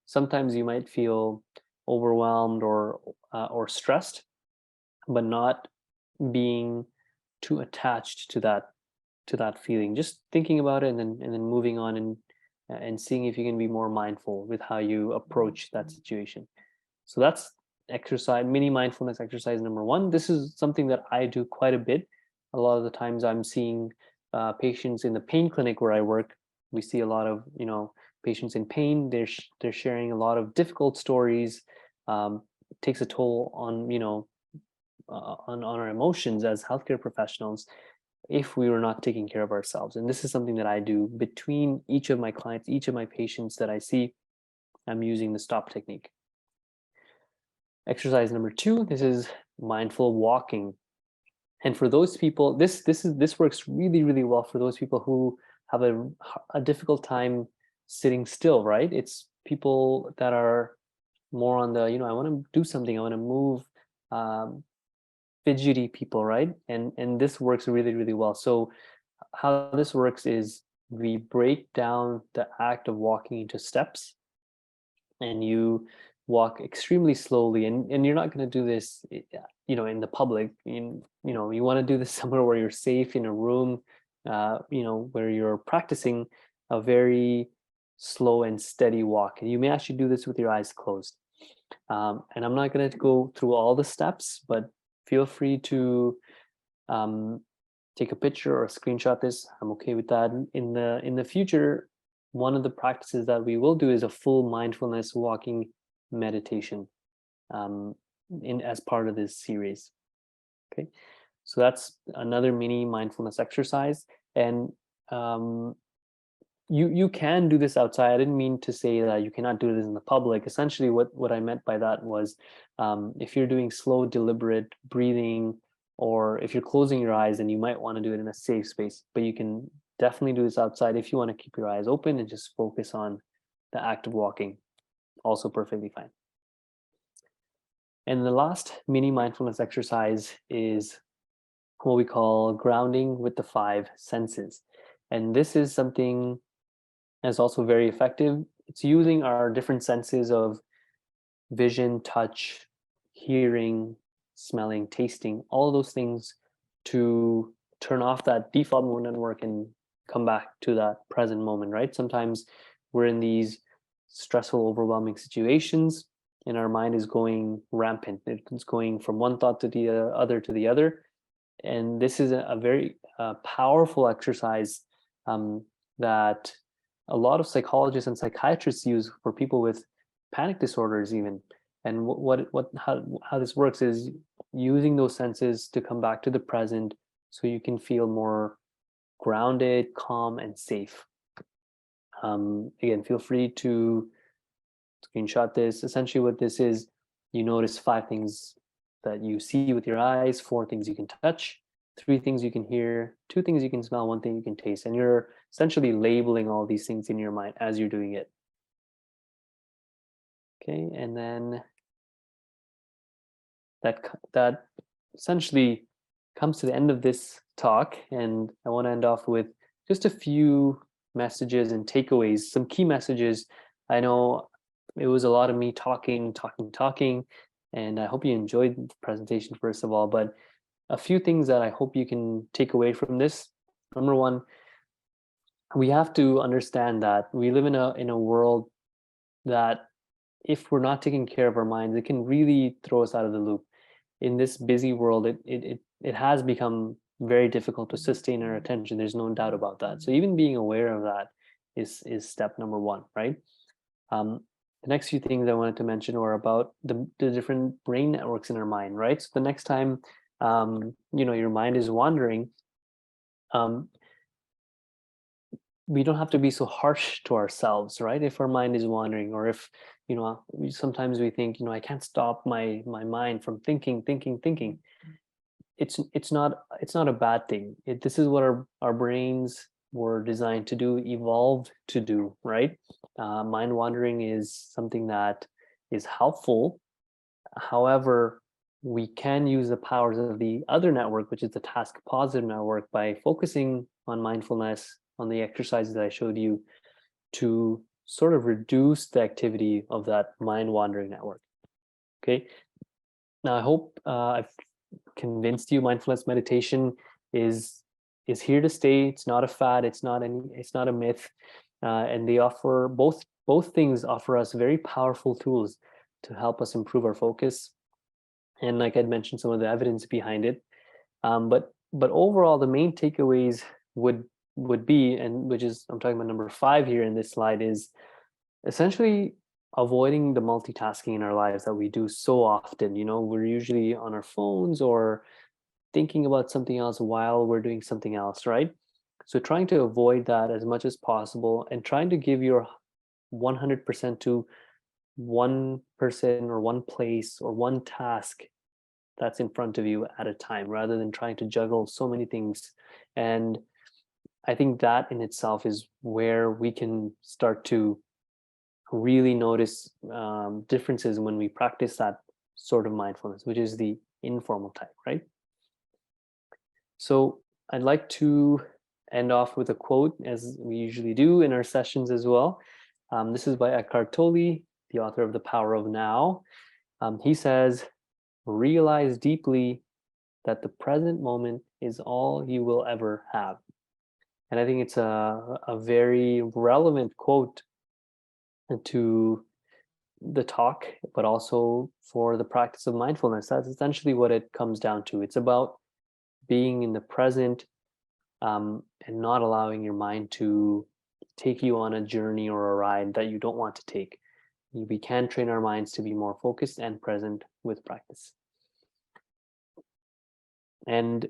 sometimes you might feel overwhelmed or stressed, but not being too attached to that feeling. Just thinking about it and then moving on and seeing if you can be more mindful with how you approach that situation. So that's mini mindfulness exercise number 1. This is something that I do quite a bit. A lot of the times I'm seeing patients in the pain clinic where I work. We see a lot of patients in pain. They're sharing a lot of difficult stories. It takes a toll on on our emotions as healthcare professionals if we were not taking care of ourselves. And this is something that I do between each of my clients, each of my patients that I see. I'm using the stop technique. Exercise number 2, this is mindful walking. And for those people, this works really, really well for those people who have a difficult time sitting still, right? It's people that are more on the, I want to do something, I want to move, fidgety people, right? And this works really, really well. So how this works is we break down the act of walking into steps, and you walk extremely slowly, and you're not going to do this in the public. You want to do this somewhere where you're safe, in a room, where you're practicing a very slow and steady walk. And you may actually do this with your eyes closed. And I'm not going to go through all the steps, but feel free to um, take a picture or screenshot this. I'm okay with that. In the future, one of the practices that we will do is a full mindfulness walking meditation um, in as part of this series. Okay, so that's another mini mindfulness exercise, and you can do this outside. I didn't mean to say that you cannot do this in the public. Essentially, what I meant by that was, if you're doing slow, deliberate breathing, or if you're closing your eyes, then you might want to do it in a safe space. But you can definitely do this outside if you want to keep your eyes open and just focus on the act of walking. Also perfectly fine. And the last mini mindfulness exercise is what we call grounding with the five senses. And this is something that's also very effective. It's using our different senses of vision, touch, hearing, smelling, tasting, all of those things to turn off that default mode network and come back to that present moment, right? Sometimes we're in these stressful, overwhelming situations and our mind is going rampant. It's going from one thought to the other to the other. And this is a very powerful exercise that a lot of psychologists and psychiatrists use for people with panic disorders even. And how this works is using those senses to come back to the present so you can feel more grounded, calm, and safe. Again, feel free to screenshot this. Essentially what this is, you notice 5 things that you see with your eyes, 4 things you can touch, 3 things you can hear, 2 things you can smell, 1 thing you can taste. And you're essentially labeling all these things in your mind as you're doing it. Okay, and then that essentially comes to the end of this talk, and I want to end off with just a few messages and takeaways, some key messages. I know it was a lot of me talking, and I hope you enjoyed the presentation first of all, but a few things that I hope you can take away from this. Number one, we have to understand that we live in a world that if we're not taking care of our minds, it can really throw us out of the loop. In this busy world, it has become very difficult to sustain our attention. There's no doubt about that. So even being aware of that is step number one, right? The next few things I wanted to mention were about the different brain networks in our mind, right? So the next time your mind is wandering, we don't have to be so harsh to ourselves, right? If our mind is wandering, or if sometimes we think, I can't stop my mind from thinking. It's not a bad thing. This is what our brains were designed to do, evolved to do, right? Mind wandering is something that is helpful. However, we can use the powers of the other network, which is the task positive network, by focusing on mindfulness, on the exercises that I showed you, to sort of reduce the activity of that mind wandering network. Okay. Now I hope I've convinced you mindfulness meditation is here to stay. It's not a fad. It's not a myth. And they offer both things offer us very powerful tools to help us improve our focus. And like I'd mentioned, some of the evidence behind it. But overall, the main takeaways would be, and which is I'm talking about number 5 here in this slide, is essentially avoiding the multitasking in our lives that we do so often. We're usually on our phones or thinking about something else while we're doing something else, right? So trying to avoid that as much as possible and trying to give your 100% to one person or one place or one task that's in front of you at a time, rather than trying to juggle so many things. And I think that in itself is where we can start to really notice differences when we practice that sort of mindfulness, which is the informal type, right? So I'd like to end off with a quote, as we usually do in our sessions as well. This is by Eckhart Tolle, the author of The Power of Now. He says, "Realize deeply that the present moment is all you will ever have." And I think it's a very relevant quote to the talk, but also for the practice of mindfulness. That's essentially what it comes down to. It's about being in the present, and not allowing your mind to take you on a journey or a ride that you don't want to take. We can train our minds to be more focused and present with practice. And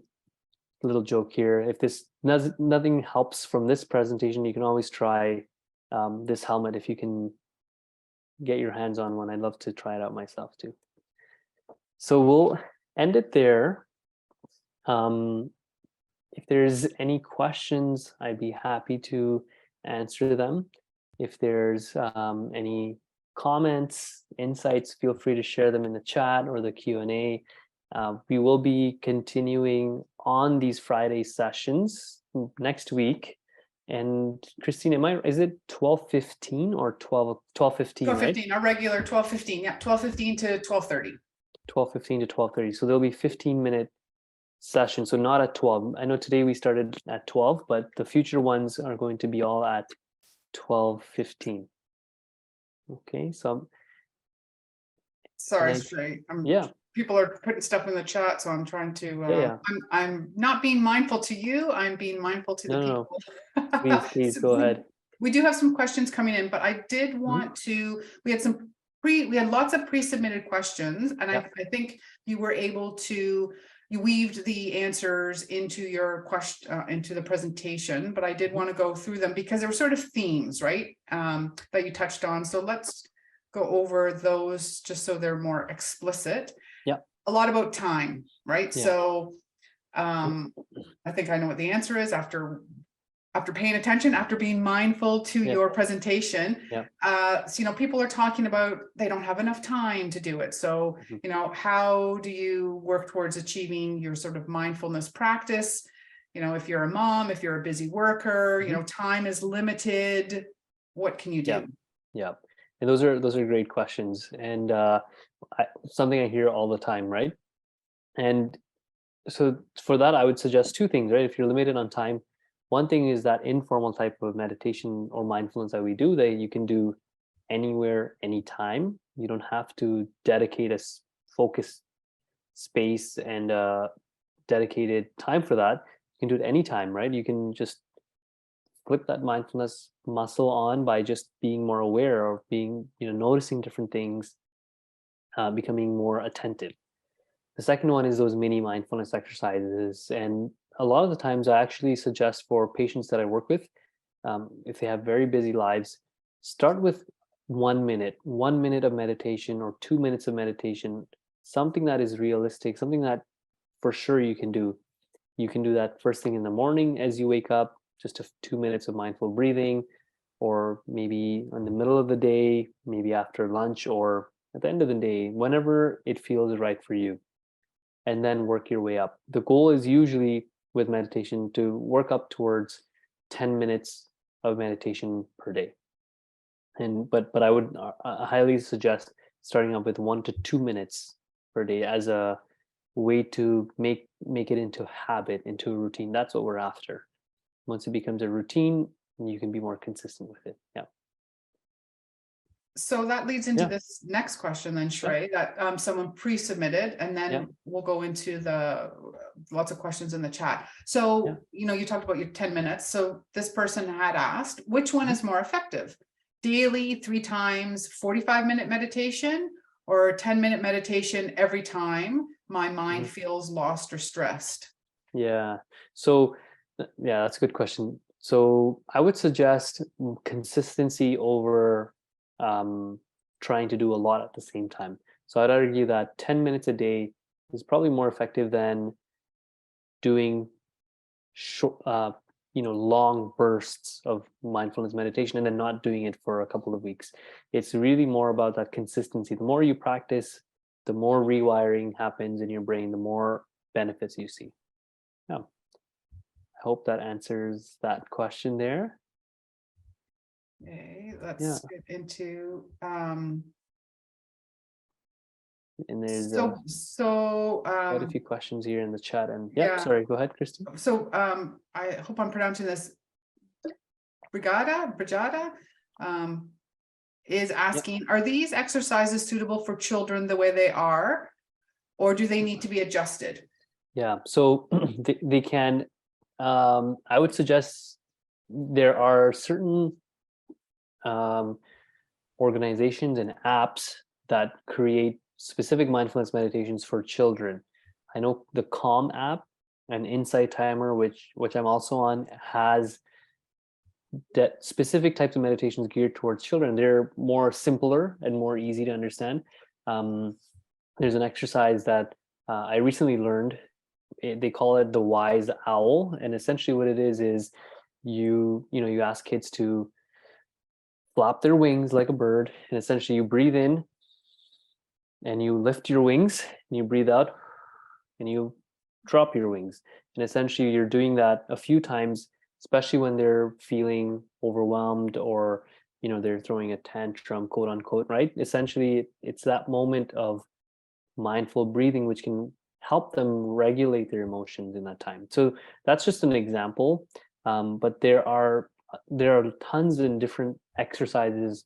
a little joke here, if nothing helps from this presentation, you can always try this helmet if you can get your hands on one. I'd love to try it out myself too. So we'll end it there. If there's any questions, I'd be happy to answer them. If there's any comments, insights, feel free to share them in the chat or the Q&A. We will be continuing on these Friday sessions next week. And Christine, is it 12:15 or 12:15, right? 12:15, our regular 12:15, yeah, 12:15 to 12:30. 12:15 to 12:30. So there'll be 15-minute session, so not at 12. I know today we started at 12, but the future ones are going to be all at 12:15. Okay, so sorry, Shrey. Yeah, People are putting stuff in the chat, so I'm trying to yeah. I'm not being mindful to you, I'm being mindful to the No. people. Please So go ahead. we do have some questions coming in, but I did want to, we had lots of pre-submitted questions, and Yeah. I think you were able to, you weaved the answers into your question, into the presentation, but I did want to go through them because there were sort of themes, right? That you touched on. So let's go over those just so they're more explicit. Yeah. A lot about time, right? Yeah. So I think I know what the answer is after paying attention, after being mindful to your presentation. So, people are talking about they don't have enough time to do it. So, how do you work towards achieving your sort of mindfulness practice? If you're a mom, if you're a busy worker, time is limited, what can you do? Yeah. And those are great questions. And something I hear all the time, right? And so for that, I would suggest two things, right? If you're limited on time, one thing is that informal type of meditation or mindfulness that we do that you can do anywhere, anytime. You don't have to dedicate a focused space and dedicated time for that. You can do it anytime, right? You can just flip that mindfulness muscle on by just being more aware or being, noticing different things, becoming more attentive. The second one is those mini mindfulness exercises. And a lot of the times I actually suggest for patients that I work with, if they have very busy lives, start with 1 minute of meditation or 2 minutes of meditation, something that is realistic, something that for sure you can do. You can do that first thing in the morning as you wake up, just 2 minutes of mindful breathing, or maybe in the middle of the day, maybe after lunch, or at the end of the day, whenever it feels right for you. And then work your way up. The goal is usually with meditation to work up towards 10 minutes of meditation per day. But I would highly suggest starting up with 1 to 2 minutes per day as a way to make it into a habit, into a routine. That's what we're after. Once it becomes a routine, you can be more consistent with it. Yeah. So that leads into this next question then, Shrey, that someone pre-submitted, and then we'll go into the lots of questions in the chat. So, you talked about your 10 minutes. So this person had asked, which one is more effective? Daily, 3 times, 45-minute meditation, or 10-minute meditation every time my mind feels lost or stressed? Yeah. So, that's a good question. So I would suggest consistency over trying to do a lot at the same time. So I'd argue that 10 minutes a day is probably more effective than doing short, long bursts of mindfulness meditation and then not doing it for a couple of weeks. It's really more about that consistency. The more you practice, the more rewiring happens in your brain, the more benefits you see. Yeah. I hope that answers that question there. Okay, let's get into and there's quite a few questions here in the chat. And sorry, go ahead, Christine. So I hope I'm pronouncing this. Brigada, is Yep. asking, are these exercises suitable for children the way they are, or do they need to be adjusted? Yeah, so they can. I would suggest there are certain organizations and apps that create specific mindfulness meditations for children. I know the Calm app and Insight Timer, which I'm also on, has that specific types of meditations geared towards children. They're more simpler and more easy to understand. Um, there's an exercise that I recently learned. They call it the wise owl, and essentially what it is you ask kids to flap their wings like a bird, and essentially you breathe in and you lift your wings, and you breathe out and you drop your wings. And essentially you're doing that a few times, especially when they're feeling overwhelmed, or they're throwing a tantrum, quote unquote, right? Essentially it's that moment of mindful breathing which can help them regulate their emotions in that time. So that's just an example. But there are tons of different exercises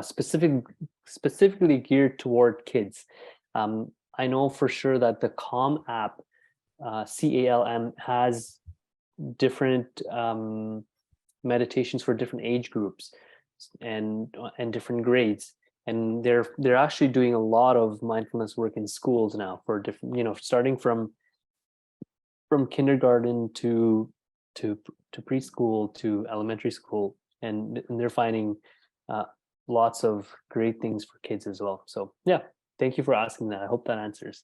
specifically geared toward kids. I know for sure that the Calm app, CALM, has different meditations for different age groups and different grades. And they're actually doing a lot of mindfulness work in schools now for different, starting from kindergarten to preschool to elementary school, and they're finding uh, lots of great things for kids as well. So yeah, thank you for asking that. I hope that answers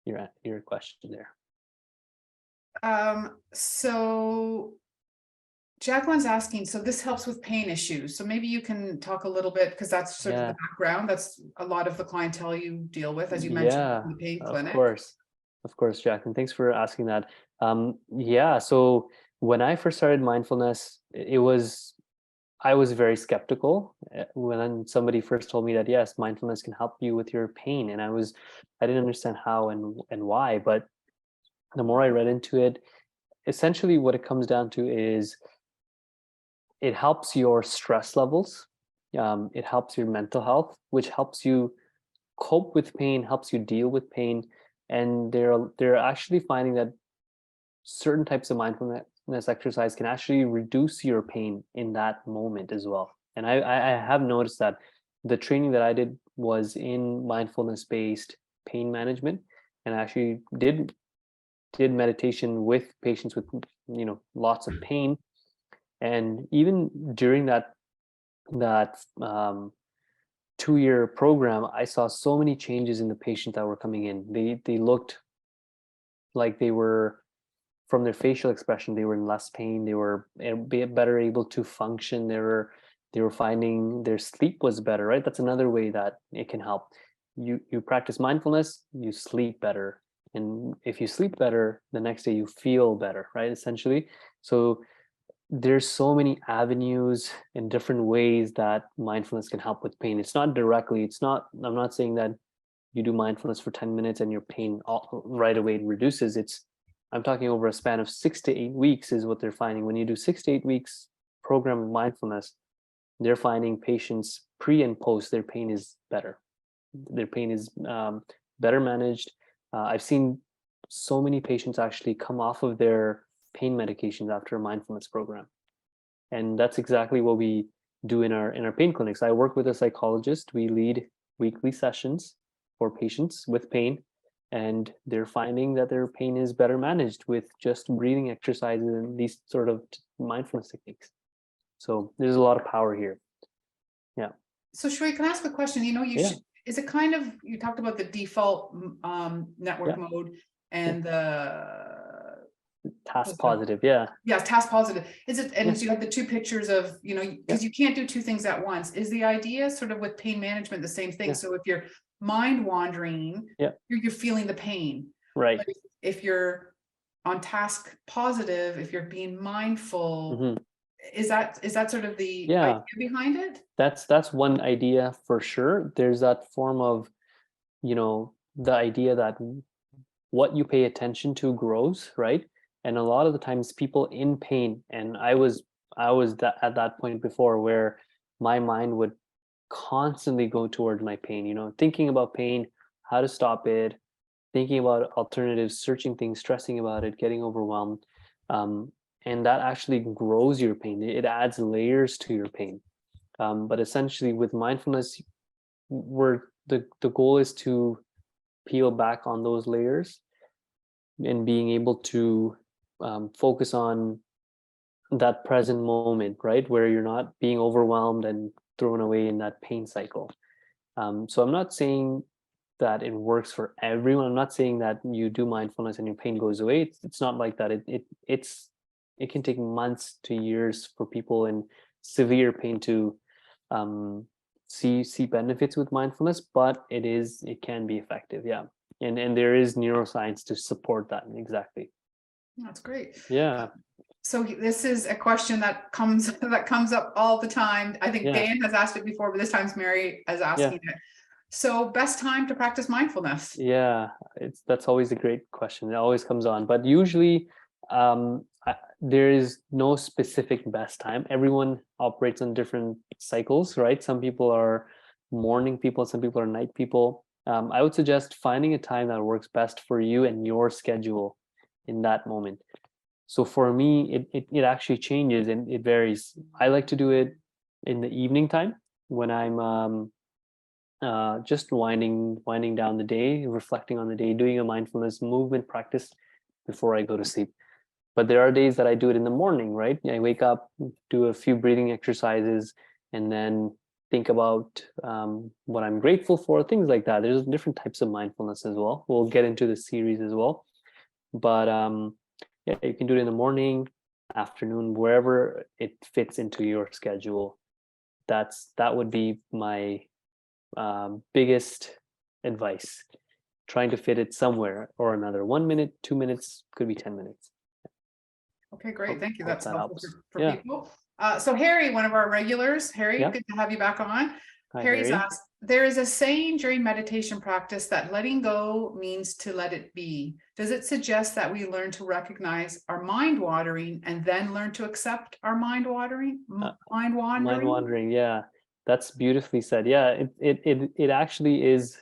your question there. So Jacqueline's asking, so this helps with pain issues. So maybe you can talk a little bit, because that's sort of the background. That's a lot of the clientele you deal with, as you mentioned, in the pain clinic. Of course, Jacqueline. Thanks for asking that. Yeah, so when I first started mindfulness, I was very skeptical when somebody first told me that yes, mindfulness can help you with your pain, and I didn't understand how and why. But the more I read into it, essentially what it comes down to is it helps your stress levels, it helps your mental health, which helps you cope with pain, helps you deal with pain. And they're actually finding that certain types of mindfulness exercise can actually reduce your pain in that moment as well. And I have noticed that the training that I did was in mindfulness based pain management, and I actually did meditation with patients with lots of pain. And even during that 2-year program, I saw so many changes in the patients that were coming in. They looked like they were, from their facial expression, they were in less pain. They were better able to function. They were finding their sleep was better, right? That's another way that it can help. You practice mindfulness, you sleep better. And if you sleep better, the next day you feel better, right? Essentially. So there's so many avenues and different ways that mindfulness can help with pain. It's not directly, I'm not saying that you do mindfulness for 10 minutes and your pain right away reduces. I'm talking over a span of 6 to 8 weeks is what they're finding. When you do 6 to 8 weeks program of mindfulness, they're finding patients pre and post, their pain is better. Their pain is better managed. I've seen so many patients actually come off of their pain medications after a mindfulness program. And that's exactly what we do in our pain clinics. I work with a psychologist. We lead weekly sessions for patients with pain, and they're finding that their pain is better managed with just breathing exercises and these sort of mindfulness techniques. So there's a lot of power here. Yeah. So Shrey, can I ask a question? Is it kind of, you talked about the default network mode and the task positive. Yeah. Yeah, task positive. Is it, and you have the two pictures of, because you can't do two things at once. Is the idea sort of with pain management the same thing? So if you're mind wandering, you're feeling the pain. Right. But if you're on task positive, if you're being mindful, is that sort of the idea behind it? That's one idea for sure. There's that form of, the idea that what you pay attention to grows, right? And a lot of the times people in pain, and I was I was at that point before where my mind would constantly go towards my pain, thinking about pain, how to stop it, thinking about alternatives, searching things, stressing about it, getting overwhelmed. Um, and that actually grows your pain. It adds layers to your pain. But essentially, with mindfulness, where the goal is to peel back on those layers and being able to focus on that present moment, right? Where you're not being overwhelmed and thrown away in that pain cycle. So I'm not saying that it works for everyone. I'm not saying that you do mindfulness and your pain goes away. It's not like that. It can take months to years for people in severe pain to um, see benefits with mindfulness, but it can be effective. Yeah, and there is neuroscience to support that. Exactly. That's great. Yeah. So this is a question that comes up all the time. I think Yeah. Dan has asked it before, but this time's Mary is asking it. So best time to practice mindfulness? Yeah, that's always a great question. It always comes on, but usually there is no specific best time. Everyone operates on different cycles, right? Some people are morning people, some people are night people. I would suggest finding a time that works best for you and your schedule in that moment. So for me, it actually changes and it varies. I like to do it in the evening time when I'm just winding down the day, reflecting on the day, doing a mindfulness movement practice before I go to sleep. But there are days that I do it in the morning, right? I wake up, do a few breathing exercises, and then think about what I'm grateful for, things like that. There's different types of mindfulness as well. We'll get into the series as well. But yeah, you can do it in the morning, afternoon, wherever it fits into your schedule. That would be my biggest advice, trying to fit it somewhere or another. 1 minute, 2 minutes, could be 10 minutes. Okay, great. Thank you. Hope That's that helpful helps. for Yeah. people. So Harry, one of our regulars, Harry, Yeah. good to have you back on. Hi, Harry's Harry. asked, there is a saying during meditation practice that letting go means to let it be. Does it suggest that we learn to recognize our mind wandering and then learn to accept our mind wandering? Mind wandering. Yeah, that's beautifully said. Yeah, it actually is.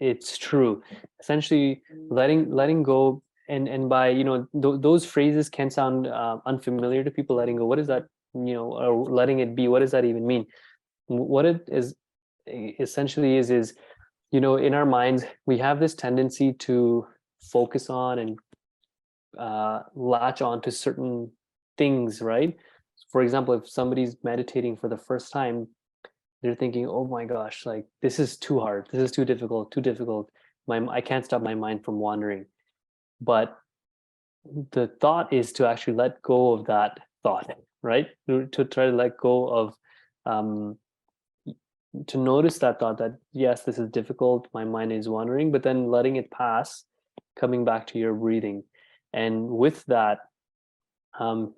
It's true. Essentially, letting go, and by those phrases can sound unfamiliar to people. Letting go, what is that? Or letting it be. What does that even mean? What it is essentially is in our minds we have this tendency to focus on and latch on to certain things, right? For example, if somebody's meditating for the first time, they're thinking, oh my gosh, like this is too hard, this is too difficult, I can't stop my mind from wandering. But the thought is to actually let go of that thought, right? To try to let go of um, to notice that thought that yes, this is difficult, my mind is wandering, but then letting it pass, coming back to your breathing. And with that, um,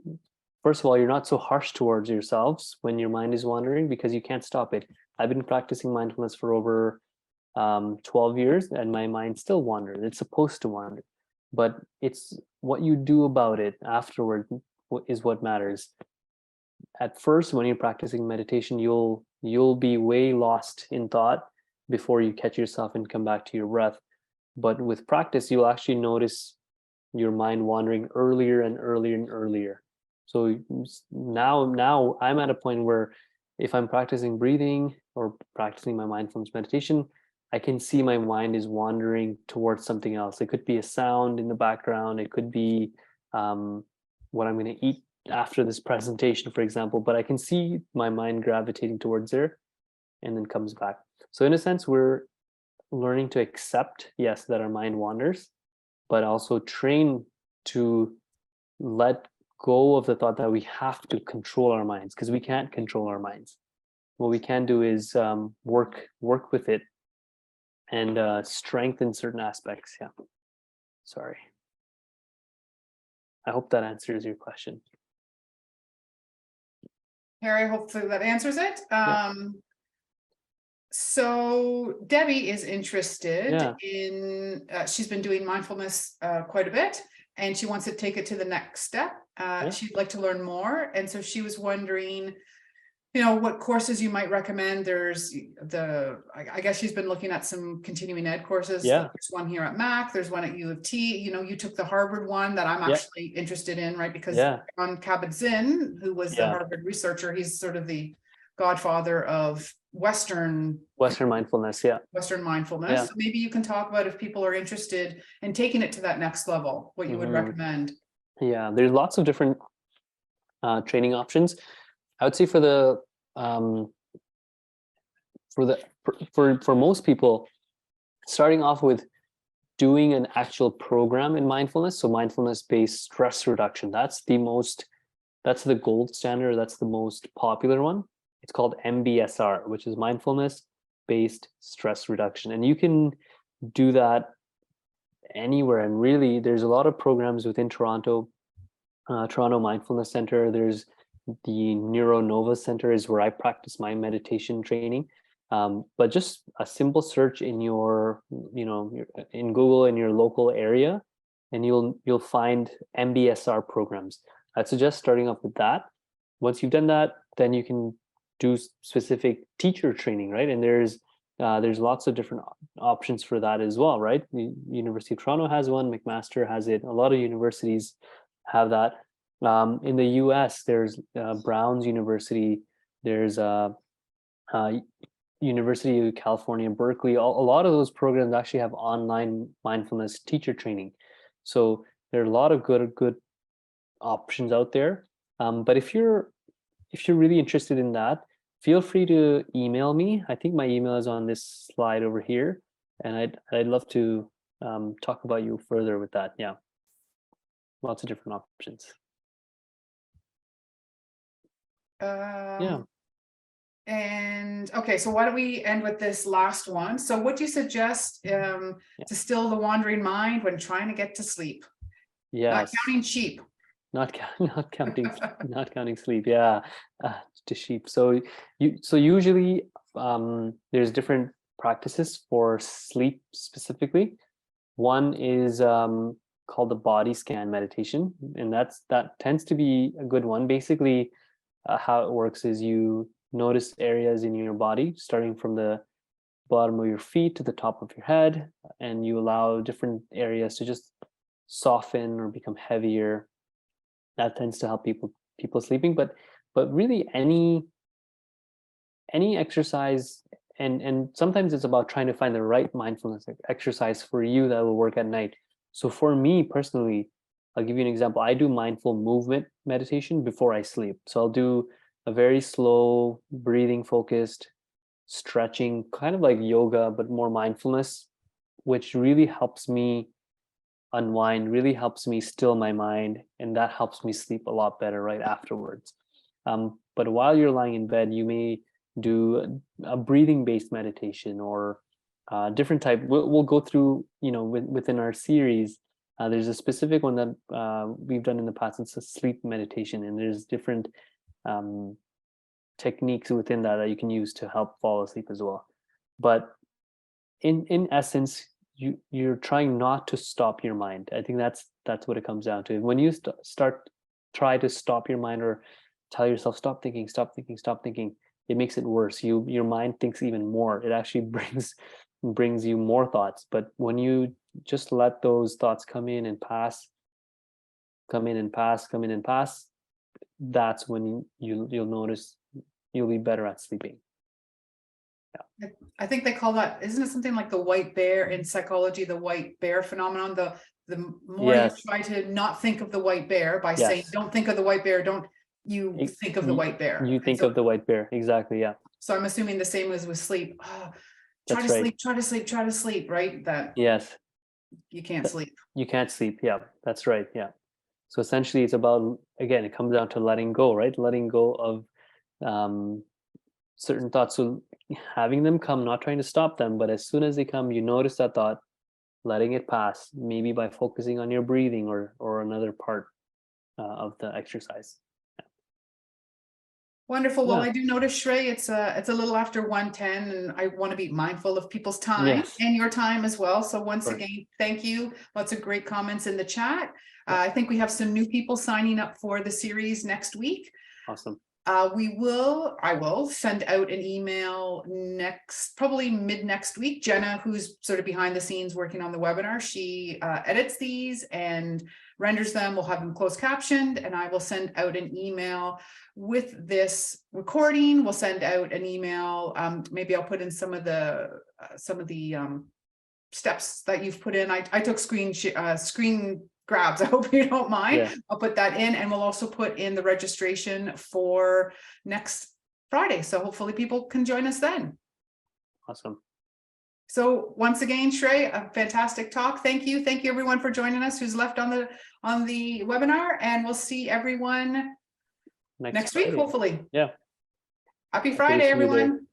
first of all, you're not so harsh towards yourselves when your mind is wandering because you can't stop it. I've been practicing mindfulness for over 12 years and my mind still wanders. It's supposed to wander, but it's what you do about it afterward is what matters. At first, when you're practicing meditation, you'll be way lost in thought before you catch yourself and come back to your breath. But with practice, you'll actually notice your mind wandering earlier and earlier and earlier. So now I'm at a point where if I'm practicing breathing or practicing my mindfulness meditation, I can see my mind is wandering towards something else. It could be a sound in the background. It could be what I'm going to eat after this presentation, for example, but I can see my mind gravitating towards there and then comes back. So in a sense, we're learning to accept, yes, that our mind wanders, but also train to let go of the thought that we have to control our minds, because we can't control our minds. What we can do is work with it and strengthen certain aspects. Yeah. Sorry. I hope that answers your question. Harry, hopefully that answers it. So Debbie is interested in, she's been doing mindfulness quite a bit. and she wants to take it to the next step. Yeah. She'd like to learn more. And so she was wondering, what courses you might recommend. There's I guess she's been looking at some continuing ed courses. Yeah. There's one here at Mac, there's one at U of T. You took the Harvard one that I'm actually interested in, right? Because John Kabat-Zinn, who was the Harvard researcher, he's sort of the godfather of Western mindfulness. Western mindfulness. So maybe you can talk about, if people are interested in taking it to that next level, what you would recommend. Yeah, there's lots of different training options. I would say for most people, starting off with doing an actual program in mindfulness, so mindfulness-based stress reduction, that's the gold standard, that's the most popular one. It's called MBSR, which is mindfulness-based stress reduction. And you can do that anywhere. And really, there's a lot of programs within Toronto Mindfulness Center. There's the NeuroNova Center is where I practice my meditation training. But just a simple search in in Google in your local area, and you'll find MBSR programs. I'd suggest starting off with that. Once you've done that, then you can do specific teacher training, right? And there's lots of different options for that as well, right? The University of Toronto has one, McMaster has it. A lot of universities have that. In the US, there's Brown's University, there's University of California, Berkeley. A lot of those programs actually have online mindfulness teacher training. So there are a lot of good options out there. But if you're really interested in that, feel free to email me. I think my email is on this slide over here, and I'd love to talk about you further with that. Yeah, lots of different options. And okay, so why don't we end with this last one? So what do you suggest to still the wandering mind when trying to get to sleep? Yes. Not counting sheep. Not counting sleep. Yeah, to sheep. So usually there's different practices for sleep specifically. One is called the body scan meditation, and that tends to be a good one. Basically, how it works is you notice areas in your body, starting from the bottom of your feet to the top of your head, and you allow different areas to just soften or become heavier. That tends to help people sleeping, but really any exercise, and sometimes it's about trying to find the right mindfulness exercise for you that will work at night. So for me personally, I'll give you an example. I do mindful movement meditation before I sleep. So I'll do a very slow, breathing focused, stretching, kind of like yoga, but more mindfulness, which really helps me unwind, really helps me still my mind, and that helps me sleep a lot better right afterwards. But while you're lying in bed, you may do a breathing based meditation or different type. We'll go through, within our series. There's a specific one that we've done in the past. It's a sleep meditation, and there's different techniques within that you can use to help fall asleep as well. But in essence, you're trying not to stop your mind. I think that's what it comes down to. When you try to stop your mind or tell yourself stop thinking, it makes it worse. Your mind thinks even more. It actually brings you more thoughts. But when you just let those thoughts come in and pass, that's when you'll notice you'll be better at sleeping. I think they call that, isn't it something like the white bear in psychology, the white bear phenomenon? The more you try to not think of the white bear by saying, don't think of the white bear, think of the white bear. You think of the white bear, exactly, yeah. So I'm assuming the same as with sleep. Try to sleep, right? That you can't sleep. You can't sleep, yeah, that's right, yeah. So essentially it's about, again, it comes down to letting go, right? Letting go of certain thoughts. So having them come, not trying to stop them, but as soon as they come, you notice that thought, letting it pass, maybe by focusing on your breathing or another part of the exercise. Wonderful. Well, Yeah. I do notice, Shrey, it's a little after 1:10, and I want to be mindful of people's time Yes, and your time as well. So once of course. again, thank you. Lots of great comments in the chat. Yeah. I think we have some new people signing up for the series next week. Awesome. I will send out an email probably mid next week. Jenna, who's sort of behind the scenes working on the webinar, she edits these and renders them. We'll have them closed captioned, and I will send out an email with this recording. We'll send out an email. Maybe I'll put in some of the steps that you've put in. I took screen grabs. I hope you don't mind. Yeah. I'll put that in, and we'll also put in the registration for next Friday. So hopefully people can join us then. Awesome. So once again, Shrey, a fantastic talk. Thank you. Thank you everyone for joining us who's left on the webinar, and we'll see everyone next week, Friday. hopefully. Yeah. Happy Friday, everyone.